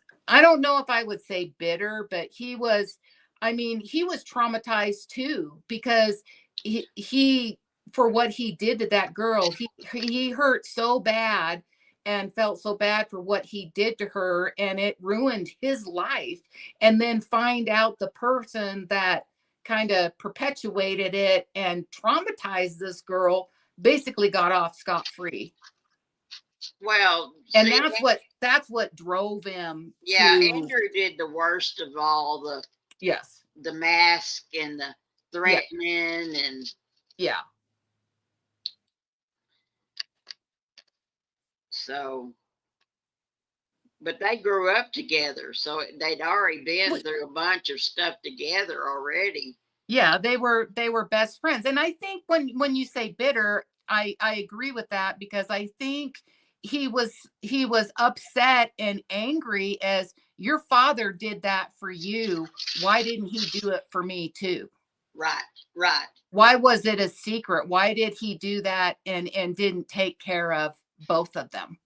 know if I would say bitter, but he was. I mean, he was traumatized too because he for what he did to that girl. He hurt so bad and felt so bad for what he did to her, and it ruined his life. And then find out the person that kind of perpetuated it and traumatized this girl basically got off scot-free. Well, and that's what drove him. Yeah, Andrew did the worst of all the mask and the threatening and yeah. So, but they grew up together, so they'd already been through a bunch of stuff together already. Yeah, they were best friends. And I think when you say bitter, I agree with that, because I think he was upset and angry as your father did that for you. Why didn't he do it for me too? Right. Why was it a secret? Why did he do that and didn't take care of both of them?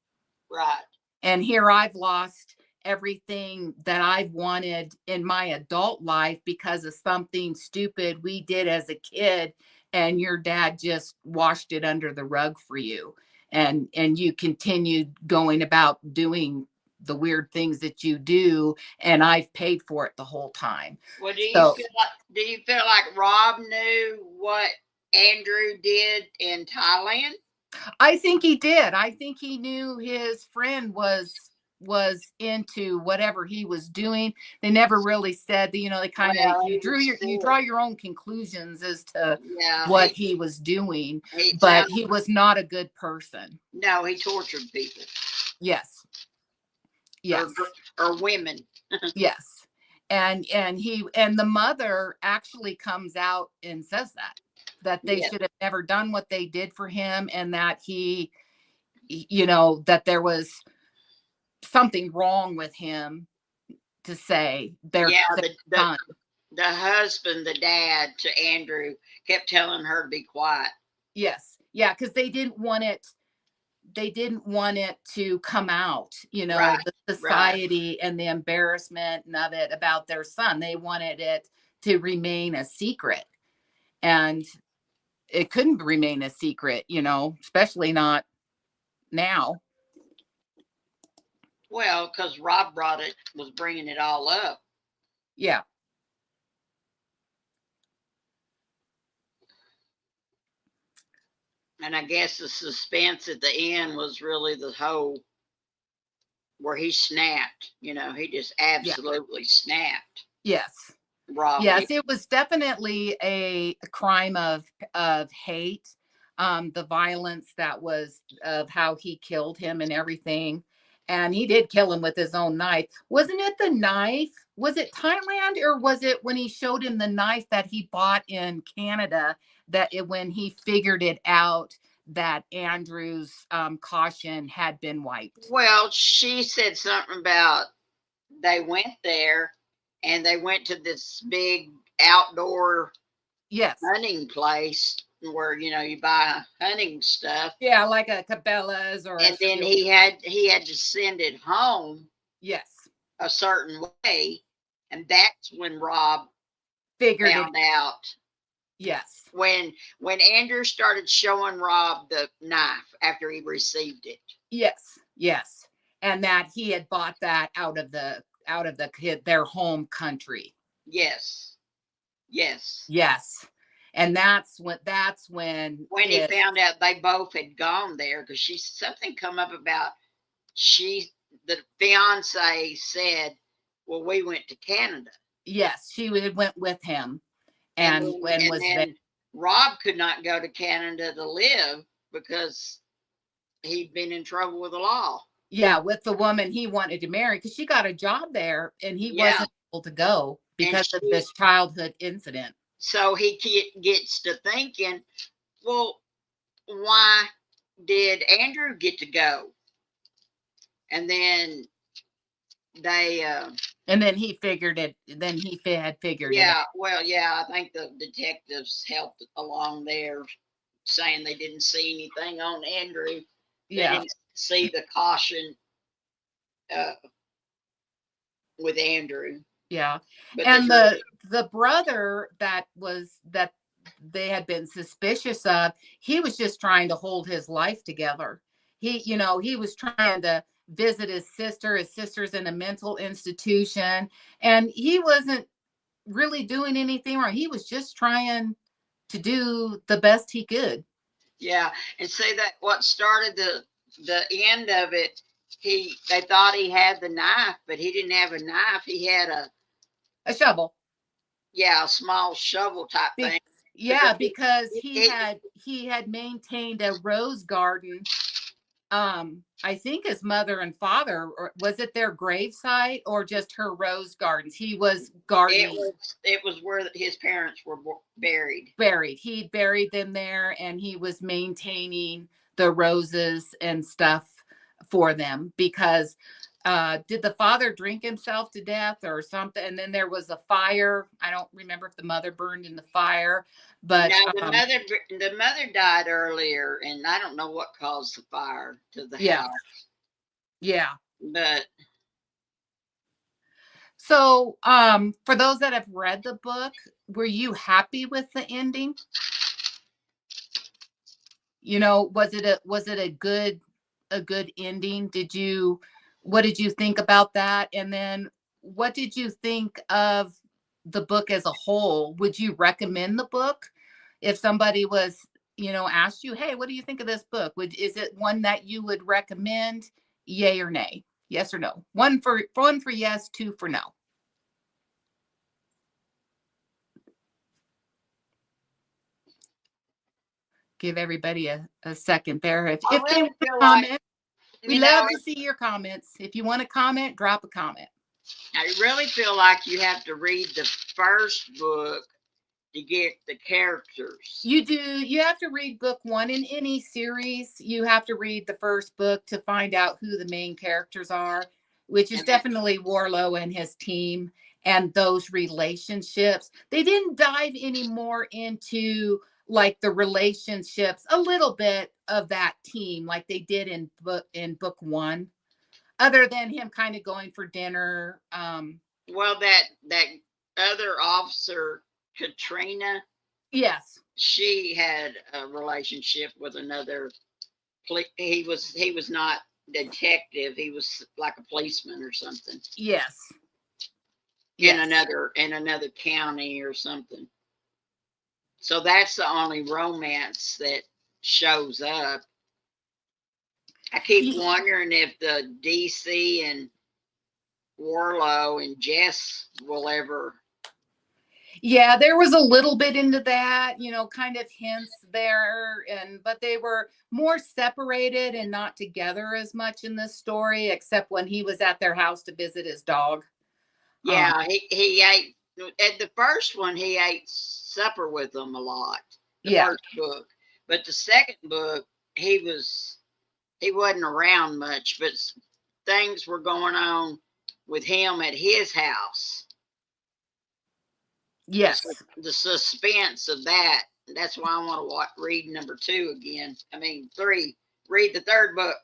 Right. And here I've lost everything that I've wanted in my adult life because of something stupid we did as a kid, and your dad just washed it under the rug for you. And you continued going about doing the weird things that you do, and I've paid for it the whole time. Well, do you feel like Rob knew what Andrew did in Thailand? I think he did. I think he knew his friend was into whatever he was doing. They never really said that, they kind of you draw your own conclusions as to what he was doing, but he was not a good person. No, he tortured people. Yes. Or women. Yes. And the mother actually comes out and says that they should have never done what they did for him, and that he, that there was something wrong with him to say their son. The husband, the dad to Andrew, kept telling her to be quiet. Yes. Yeah, because they didn't want it to come out, the society and the embarrassment of it about their son. They wanted it to remain a secret. And it couldn't remain a secret, especially not now. Well, because Rob was bringing it all up. Yeah. And I guess the suspense at the end was really the whole where he snapped. He just absolutely snapped. Yes. Rob. Yes, it was definitely a crime of hate. The violence that was of how he killed him and everything. And he did kill him with his own knife. Wasn't it the knife? Was it Thailand, or was it when he showed him the knife that he bought in Canada, when he figured it out that Andrew's caution had been wiped? Well, she said something about they went there and they went to this big outdoor hunting place where you buy hunting stuff. Yeah, like a Cabela's or. And then he had to send it home. Yes. A certain way, and that's when Rob figured found out. Yes. when Andrew started showing Rob the knife after he received it. Yes. Yes. And that he had bought that out of the kid, their home country. Yes. Yes. Yes. And that's when When he found out they both had gone there, because something come up about the fiance said, well, we went to Canada. Yes, she went with him And and when was there. then Rob could not go to Canada to live because he'd been in trouble with the law. Yeah, with the woman he wanted to marry, because she got a job there and he Yeah. wasn't able to go because of this childhood incident. So he gets to thinking, well, why did Andrew get to go? And then they and then he figured it. Then he had figured it out. yeah, well, yeah, I think the detectives helped along there, saying they didn't see anything on Andrew. They didn't see the caution with Andrew. Yeah. But And the brother that they had been suspicious of, he was just trying to hold his life together. He was trying to visit his sister. His sister's in a mental institution, and he wasn't really doing anything wrong. He was just trying to do the best he could. Yeah, and say that what started the end of it, they thought he had the knife, but he didn't have a knife. He had a shovel. Yeah, a small shovel type thing. Yeah, because he had maintained a rose garden. I think his mother and father, or was it their gravesite or just her rose gardens? He was gardening. It was where his parents were buried. He buried them there, and he was maintaining the roses and stuff for them because did the father drink himself to death or something? And then there was a fire. I don't remember if the mother burned in the fire, but no, the mother died earlier, and I don't know what caused the fire to the house. Yeah. But so, for those that have read the book, were you happy with the ending? Was it a good ending? What did you think about that? And then what did you think of the book as a whole? Would you recommend the book if somebody was, asked you, hey, what do you think of this book? Is it one that you would recommend? Yay or nay? Yes or no? One for yes, two for no. Give everybody a second there. If they want to comment, we love to see your comments. If you want to comment, drop a comment. I really feel like you have to read the first book to get the characters. You do. You have to read book one in any series. You have to read the first book to find out who the main characters are, which is definitely Warlow and his team and those relationships. They didn't dive any more into like the relationships, a little bit of that team like they did in book one, other than him kind of going for dinner. Well, that other officer, Katrina. Yes. She had a relationship with another. He was not detective. He was like a policeman or something. Yes. In another county or something. So that's the only romance that shows up. I keep wondering if the DC and Warlow and Jess will ever. Yeah, there was a little bit into that, kind of hints there, but they were more separated and not together as much in this story, except when he was at their house to visit his dog. Yeah, he ate at the first one. He ate supper with them a lot. The first book, but the second book, he wasn't around much, but things were going on with him at his house. Yes. The suspense of that. That's why I want to read number 2 again. I mean, 3. Read the third book.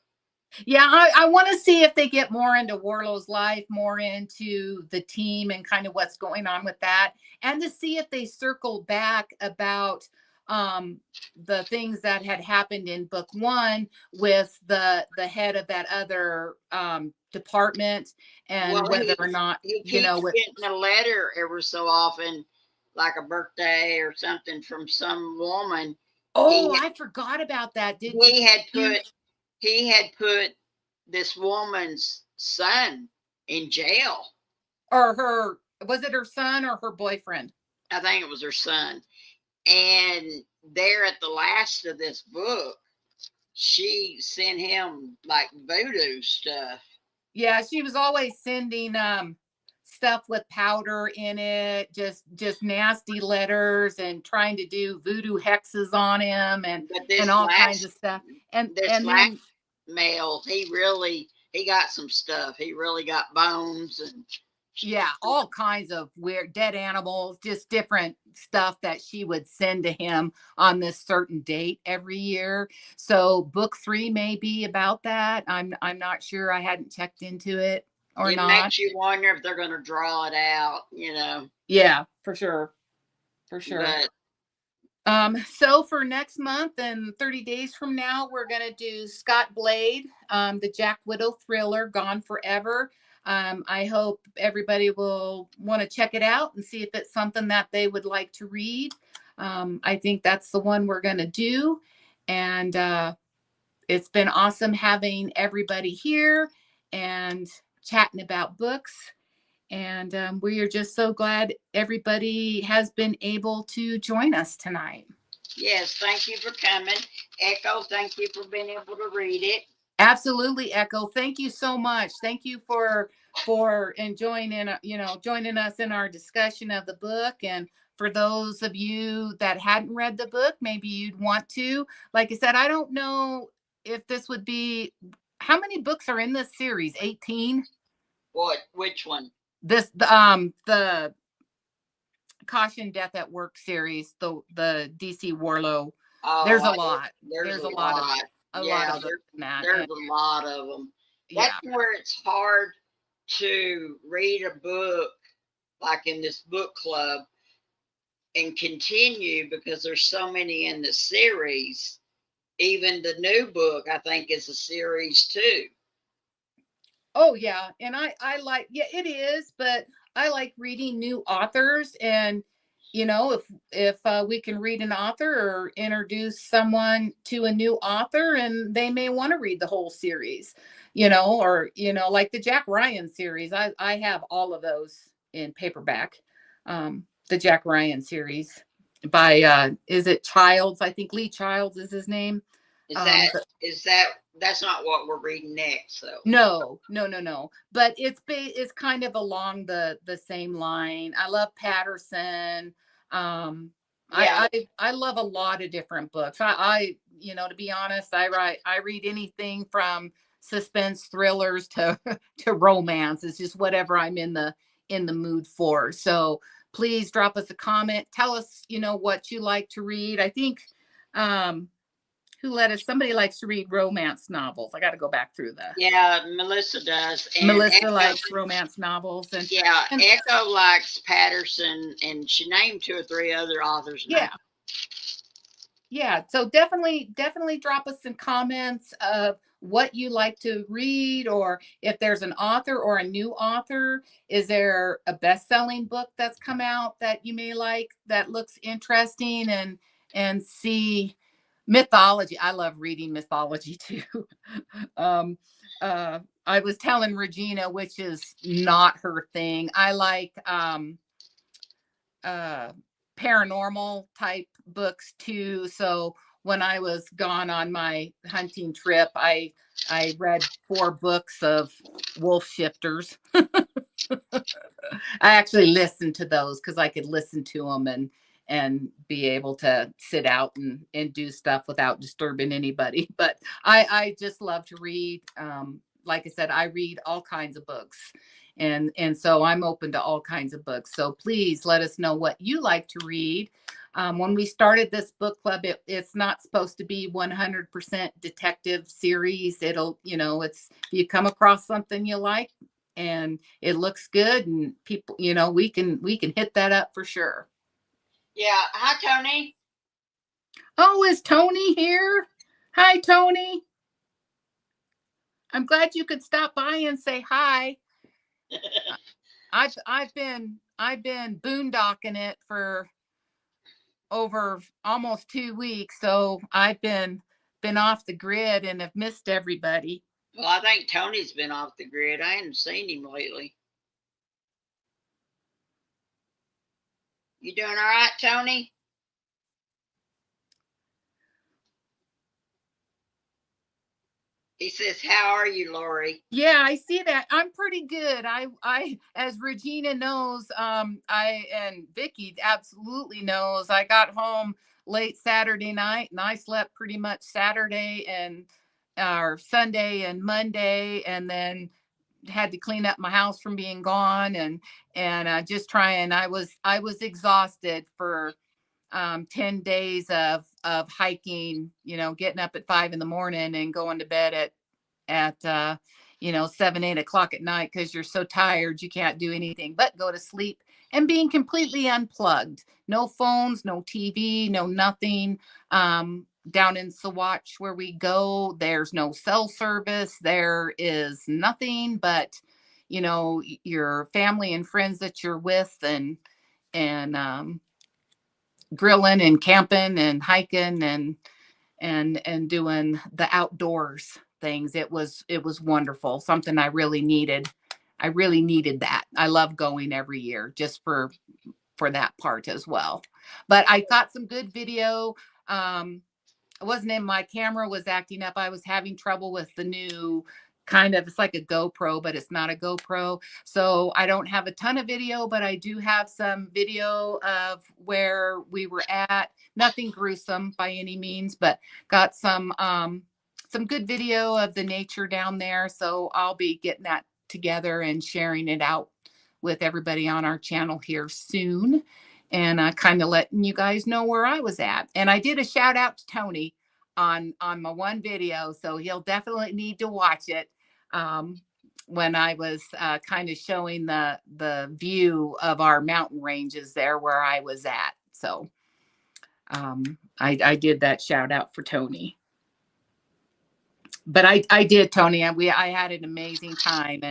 Yeah, I want to see if they get more into Warlow's life, more into the team and kind of what's going on with that, and to see if they circle back about um the things that had happened in book one with the head of that other department, and Well, whether or not, he you know, keeps with getting a letter every so often, like a birthday or something from some woman. oh, He I forgot about that. Did he had you, put he had put this woman's son in jail. or her, was it her son or her boyfriend? I think it was her son. And there at the last of this book, she sent him like voodoo stuff. Yeah, she was always sending stuff with powder in it, just nasty letters, and trying to do voodoo hexes on him, But and this all kinds of last stuff. this And last then mail, he got some stuff. He really got bones and yeah, all kinds of weird dead animals, just different stuff that she would send to him on this certain date every year. So book 3 may be about that. I'm not sure. I hadn't checked into it or it not. makes you wonder if they're going to draw it out. Yeah, for sure. For sure. But So for next month and 30 days from now, we're going to do Scott Blade, the Jack Widow thriller, Gone Forever. I hope everybody will want to check it out and see if it's something that they would like to read. I think that's the one we're going to do. And it's been awesome having everybody here and chatting about books. And we are just so glad everybody has been able to join us tonight. yes, thank you for coming. Echo, thank you for being able to read it. Absolutely, Echo. Thank you so much. Thank you for enjoying in joining us in our discussion of the book. And for those of you that hadn't read the book, maybe you'd want to. Like I said, I don't know if this would be, how many books are in this series? 18? What? Which one? This the Caution Death at Work series, the DC Warlow. Oh, There's a lot. there's There's a a lot of lot. Yeah, books in that. there's And a lot of them. That's yeah. where it's hard to read a book like in this book club and continue because there's so many in the series. Even the new book, I think, is a series too. Oh yeah, and I like, yeah, it is, but I like reading new authors. And if we can read an author or introduce someone to a new author, and they may want to read the whole series, or like the Jack Ryan series. I have all of those in paperback. The Jack Ryan series by is it Childs? I think Lee Childs is his name. Is Um, that is that that's not what we're reading next, though. No, no, no, no. But it's kind of along the same line. I love Patterson. Um, Yeah, I love a lot of different books. To be honest, I read anything from suspense thrillers to to romance. It's just whatever I'm in the mood for. So please drop us a comment. Tell us, what you like to read. I think um who let us somebody likes to read romance novels. I got to go back through the yeah, Melissa does, and Melissa Echo. likes romance novels. Yeah, And Echo likes Patterson, and she named two or three other authors. yeah, yeah. So definitely drop us some comments of what you like to read, or if there's an author or a new author. Is there a best-selling book that's come out that you may like, that looks interesting? And see mythology. I love reading mythology too. um I was telling Regina, which is not her thing. I like uh paranormal type books too. So when I was gone on my hunting trip, I read 4 books of wolf shifters. I actually listened to those because I could listen to them and be able to sit out and do stuff without disturbing anybody. But I just love to read. Like I said, I read all kinds of books. And so I'm open to all kinds of books. So please let us know what you like to read. When we started this book club, it's not supposed to be 100% detective series. It'll, it's, if you come across something you like and it looks good and people, we can hit that up for sure. Yeah. Hi, Tony. Oh, is Tony here? Hi, Tony. I'm glad you could stop by and say hi. I've been boondocking it for over almost 2 weeks, so I've been off the grid and have missed everybody. Well, I think Tony's been off the grid. I haven't seen him lately. You doing all right, Tony? He says, "How are you, Lori?" Yeah, I see that. I'm pretty good. I, as Regina knows, and Vicky absolutely knows, I got home late Saturday night and I slept pretty much Saturday and or Sunday and Monday, and then had to clean up my house from being gone and just trying. I was exhausted for 10 days of hiking, getting up at 5 a.m. and going to bed at 7, 8 o'clock at night because you're so tired you can't do anything but go to sleep, and being completely unplugged. No phones, no TV, no nothing. Down in Sawatch where we go, there's no cell service. There is nothing but your family and friends that you're with, and grilling and camping and hiking and doing the outdoors things. It was wonderful. Something I really needed. I really needed that. I love going every year just for that part as well. But I got some good video. It wasn't in, my camera was acting up. I was having trouble with the new kind of, it's like a GoPro, but it's not a GoPro. So I don't have a ton of video, but I do have some video of where we were at. Nothing gruesome by any means, but got some good video of the nature down there. So I'll be getting that together and sharing it out with everybody on our channel here soon, and kind of letting you guys know where I was at. And I did a shout out to Tony on my one video, so he'll definitely need to watch it. When I was kind of showing the view of our mountain ranges there where I was at. So I did that shout out for Tony. But I did, Tony. I had an amazing time,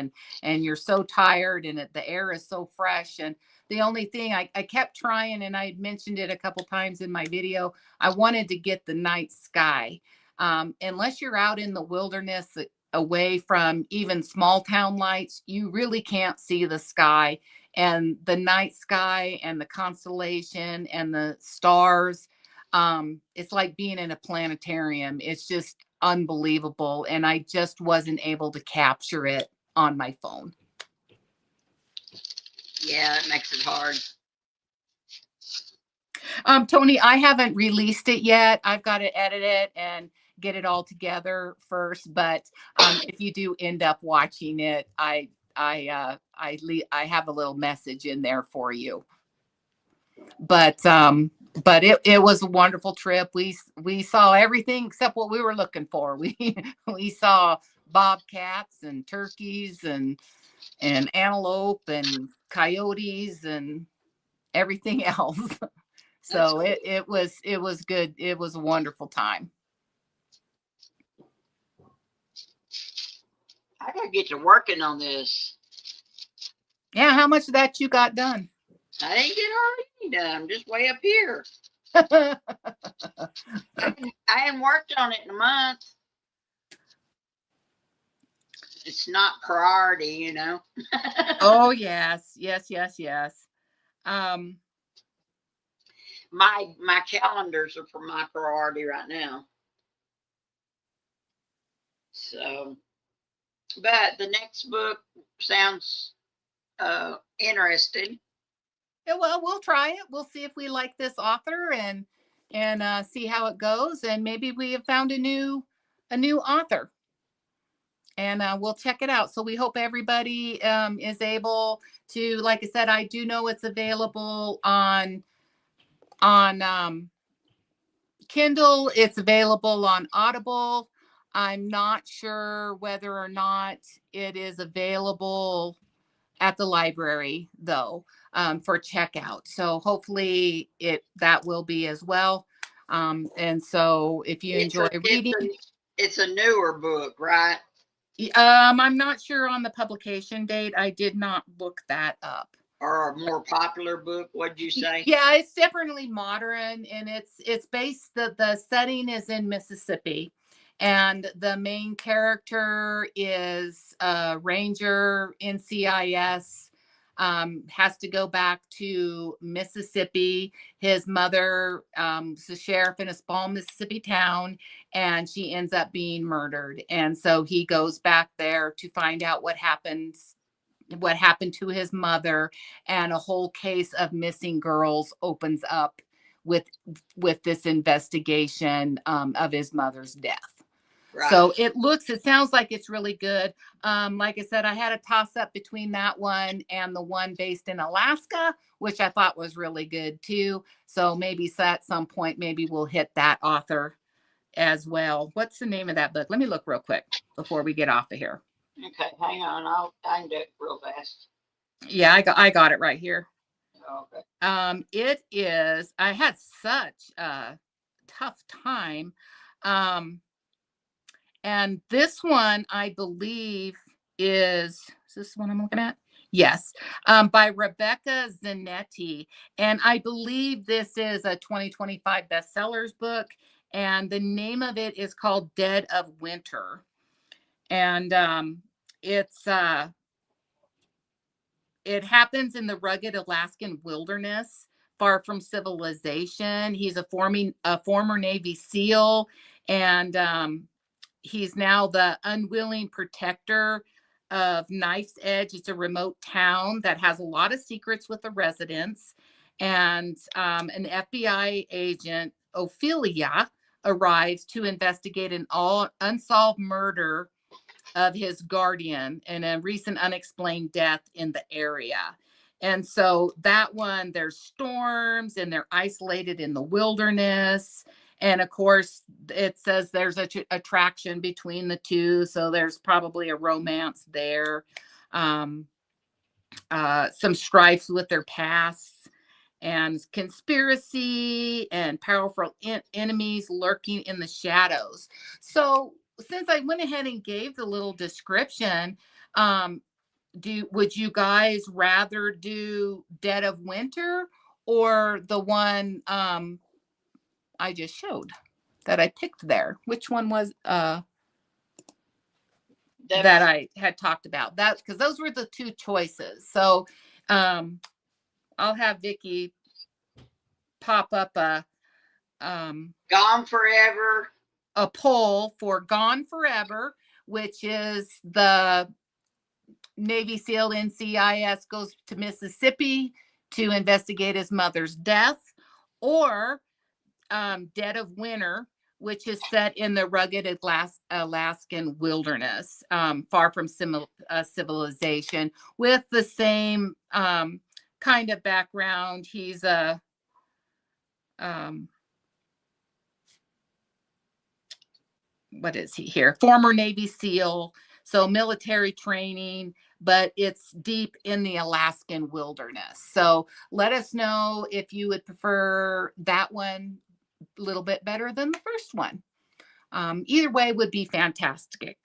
and you're so tired, and the air is so fresh. And the only thing I kept trying, and I mentioned it a couple times in my video, I wanted to get the night sky. Unless you're out in the wilderness, away from even small town lights, you really can't see the sky. And the night sky and the constellation and the stars, it's like being in a planetarium. It's just unbelievable, and I just wasn't able to capture it on my phone. Yeah, it makes it hard. Tony, I haven't released it yet. I've got to edit it and get it all together first, but if you do end up watching it, I have a little message in there for you. But it was a wonderful trip. We saw everything except what we were looking for. We saw bobcats and turkeys and antelope and coyotes and everything else. So cool. it was good. It was a wonderful time. I gotta get to working on this. Yeah, how much of that you got done? I didn't get hardly done. I'm just way up here. I hadn't worked on it in a month. It's not priority, Oh yes. My calendars are for my priority right now. So, but the next book sounds interesting. Yeah, well, we'll try it. We'll see if we like this author and see how it goes. And maybe we have found a new author, and we'll check it out. So we hope everybody is able to, like I said, I do know it's available on on Kindle. It's available on Audible. I'm not sure whether or not it is available at the library though, for checkout. So hopefully that will be as well. And so if you enjoy reading, it's a newer book, right? I'm not sure on the publication date. I did not look that up. Or a more popular book, what'd you say? Yeah, it's definitely modern, and it's based, the setting is in Mississippi, and the main character is a ranger, NCIS, has to go back to Mississippi. His mother is a sheriff in a small Mississippi town, and she ends up being murdered. And so he goes back there to find out what happened to his mother, and a whole case of missing girls opens up with this investigation of his mother's death. Right. So it sounds like it's really good. Like I said, I had a toss up between that one and the one based in Alaska, which I thought was really good too. So maybe at some point, maybe we'll hit that author as well. What's the name of that book? Let me look real quick before we get off of here. Okay, hang on. I can do it real fast. Yeah, I got it right here. Okay. It is. I had such a tough time, and this one I believe is this one I'm looking at? Yes, by Rebecca Zanetti, and I believe this is a 2025 bestsellers book, and the name of it is called Dead of Winter, and it happens in the rugged Alaskan wilderness, far from civilization. He's a former Navy SEAL, and he's now the unwilling protector of Knife's Edge. It's a remote town that has a lot of secrets with the residents. And an FBI agent, Ophelia, arrives to investigate an unsolved murder of his guardian and a recent unexplained death in the area. And so that one, there's storms and they're isolated in the wilderness. And of course, it says there's a attraction between the two. So there's probably a romance there. Some strifes with their pasts and conspiracy and powerful enemies lurking in the shadows. So since I went ahead and gave the little description, would you guys rather do Dead of Winter or the one I just showed that I picked there? Which one was that I had talked about? That because those were the two choices. So I'll have Vicki pop up Gone Forever, a poll for Gone Forever, which is the Navy SEAL NCIS goes to Mississippi to investigate his mother's death, or Dead of Winter, which is set in the rugged Alaskan wilderness, far from civilization, with the same kind of background. He's a what is he here? Former Navy SEAL, so military training, but it's deep in the Alaskan wilderness. So let us know if you would prefer that one a little bit better than the first one. Either way would be fantastic.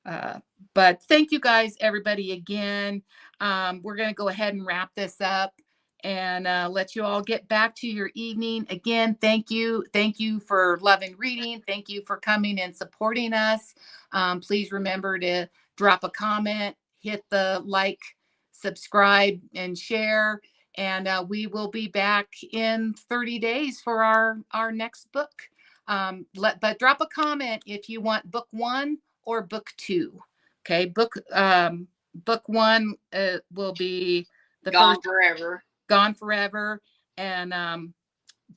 But thank you guys, everybody, again. We're going to go ahead and wrap this up and let you all get back to your evening. Again, thank you. Thank you for loving reading. Thank you for coming and supporting us. Please remember to drop a comment, hit the like, subscribe, and share. And we will be back in 30 days for our next book. But drop a comment if you want book 1 or book 2. Okay, book 1 will be the Gone Forever. Gone Forever, and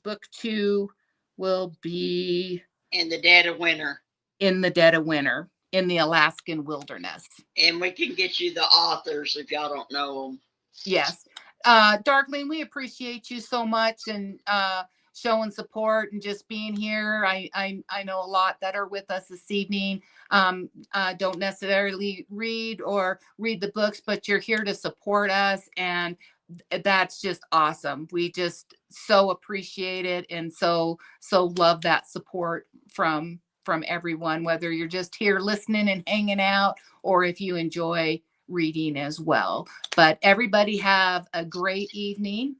book 2 will be In the Dead of Winter. In the Dead of Winter, in the Alaskan wilderness. And we can get you the authors if y'all don't know them. Yes. Darlene, we appreciate you so much and showing support and just being here. I know a lot that are with us this evening. Don't necessarily read the books, but you're here to support us, and that's just awesome. We just so appreciate it and so love that support from everyone, whether you're just here listening and hanging out or if you enjoy reading as well. But everybody have a great evening,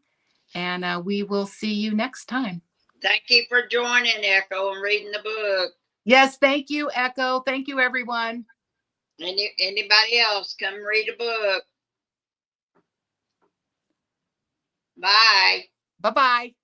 and we will see you next time. Thank you for joining, Echo, and reading the book. Yes, thank you, Echo. Thank you, everyone. Anybody else, come read a book. Bye. Bye-bye.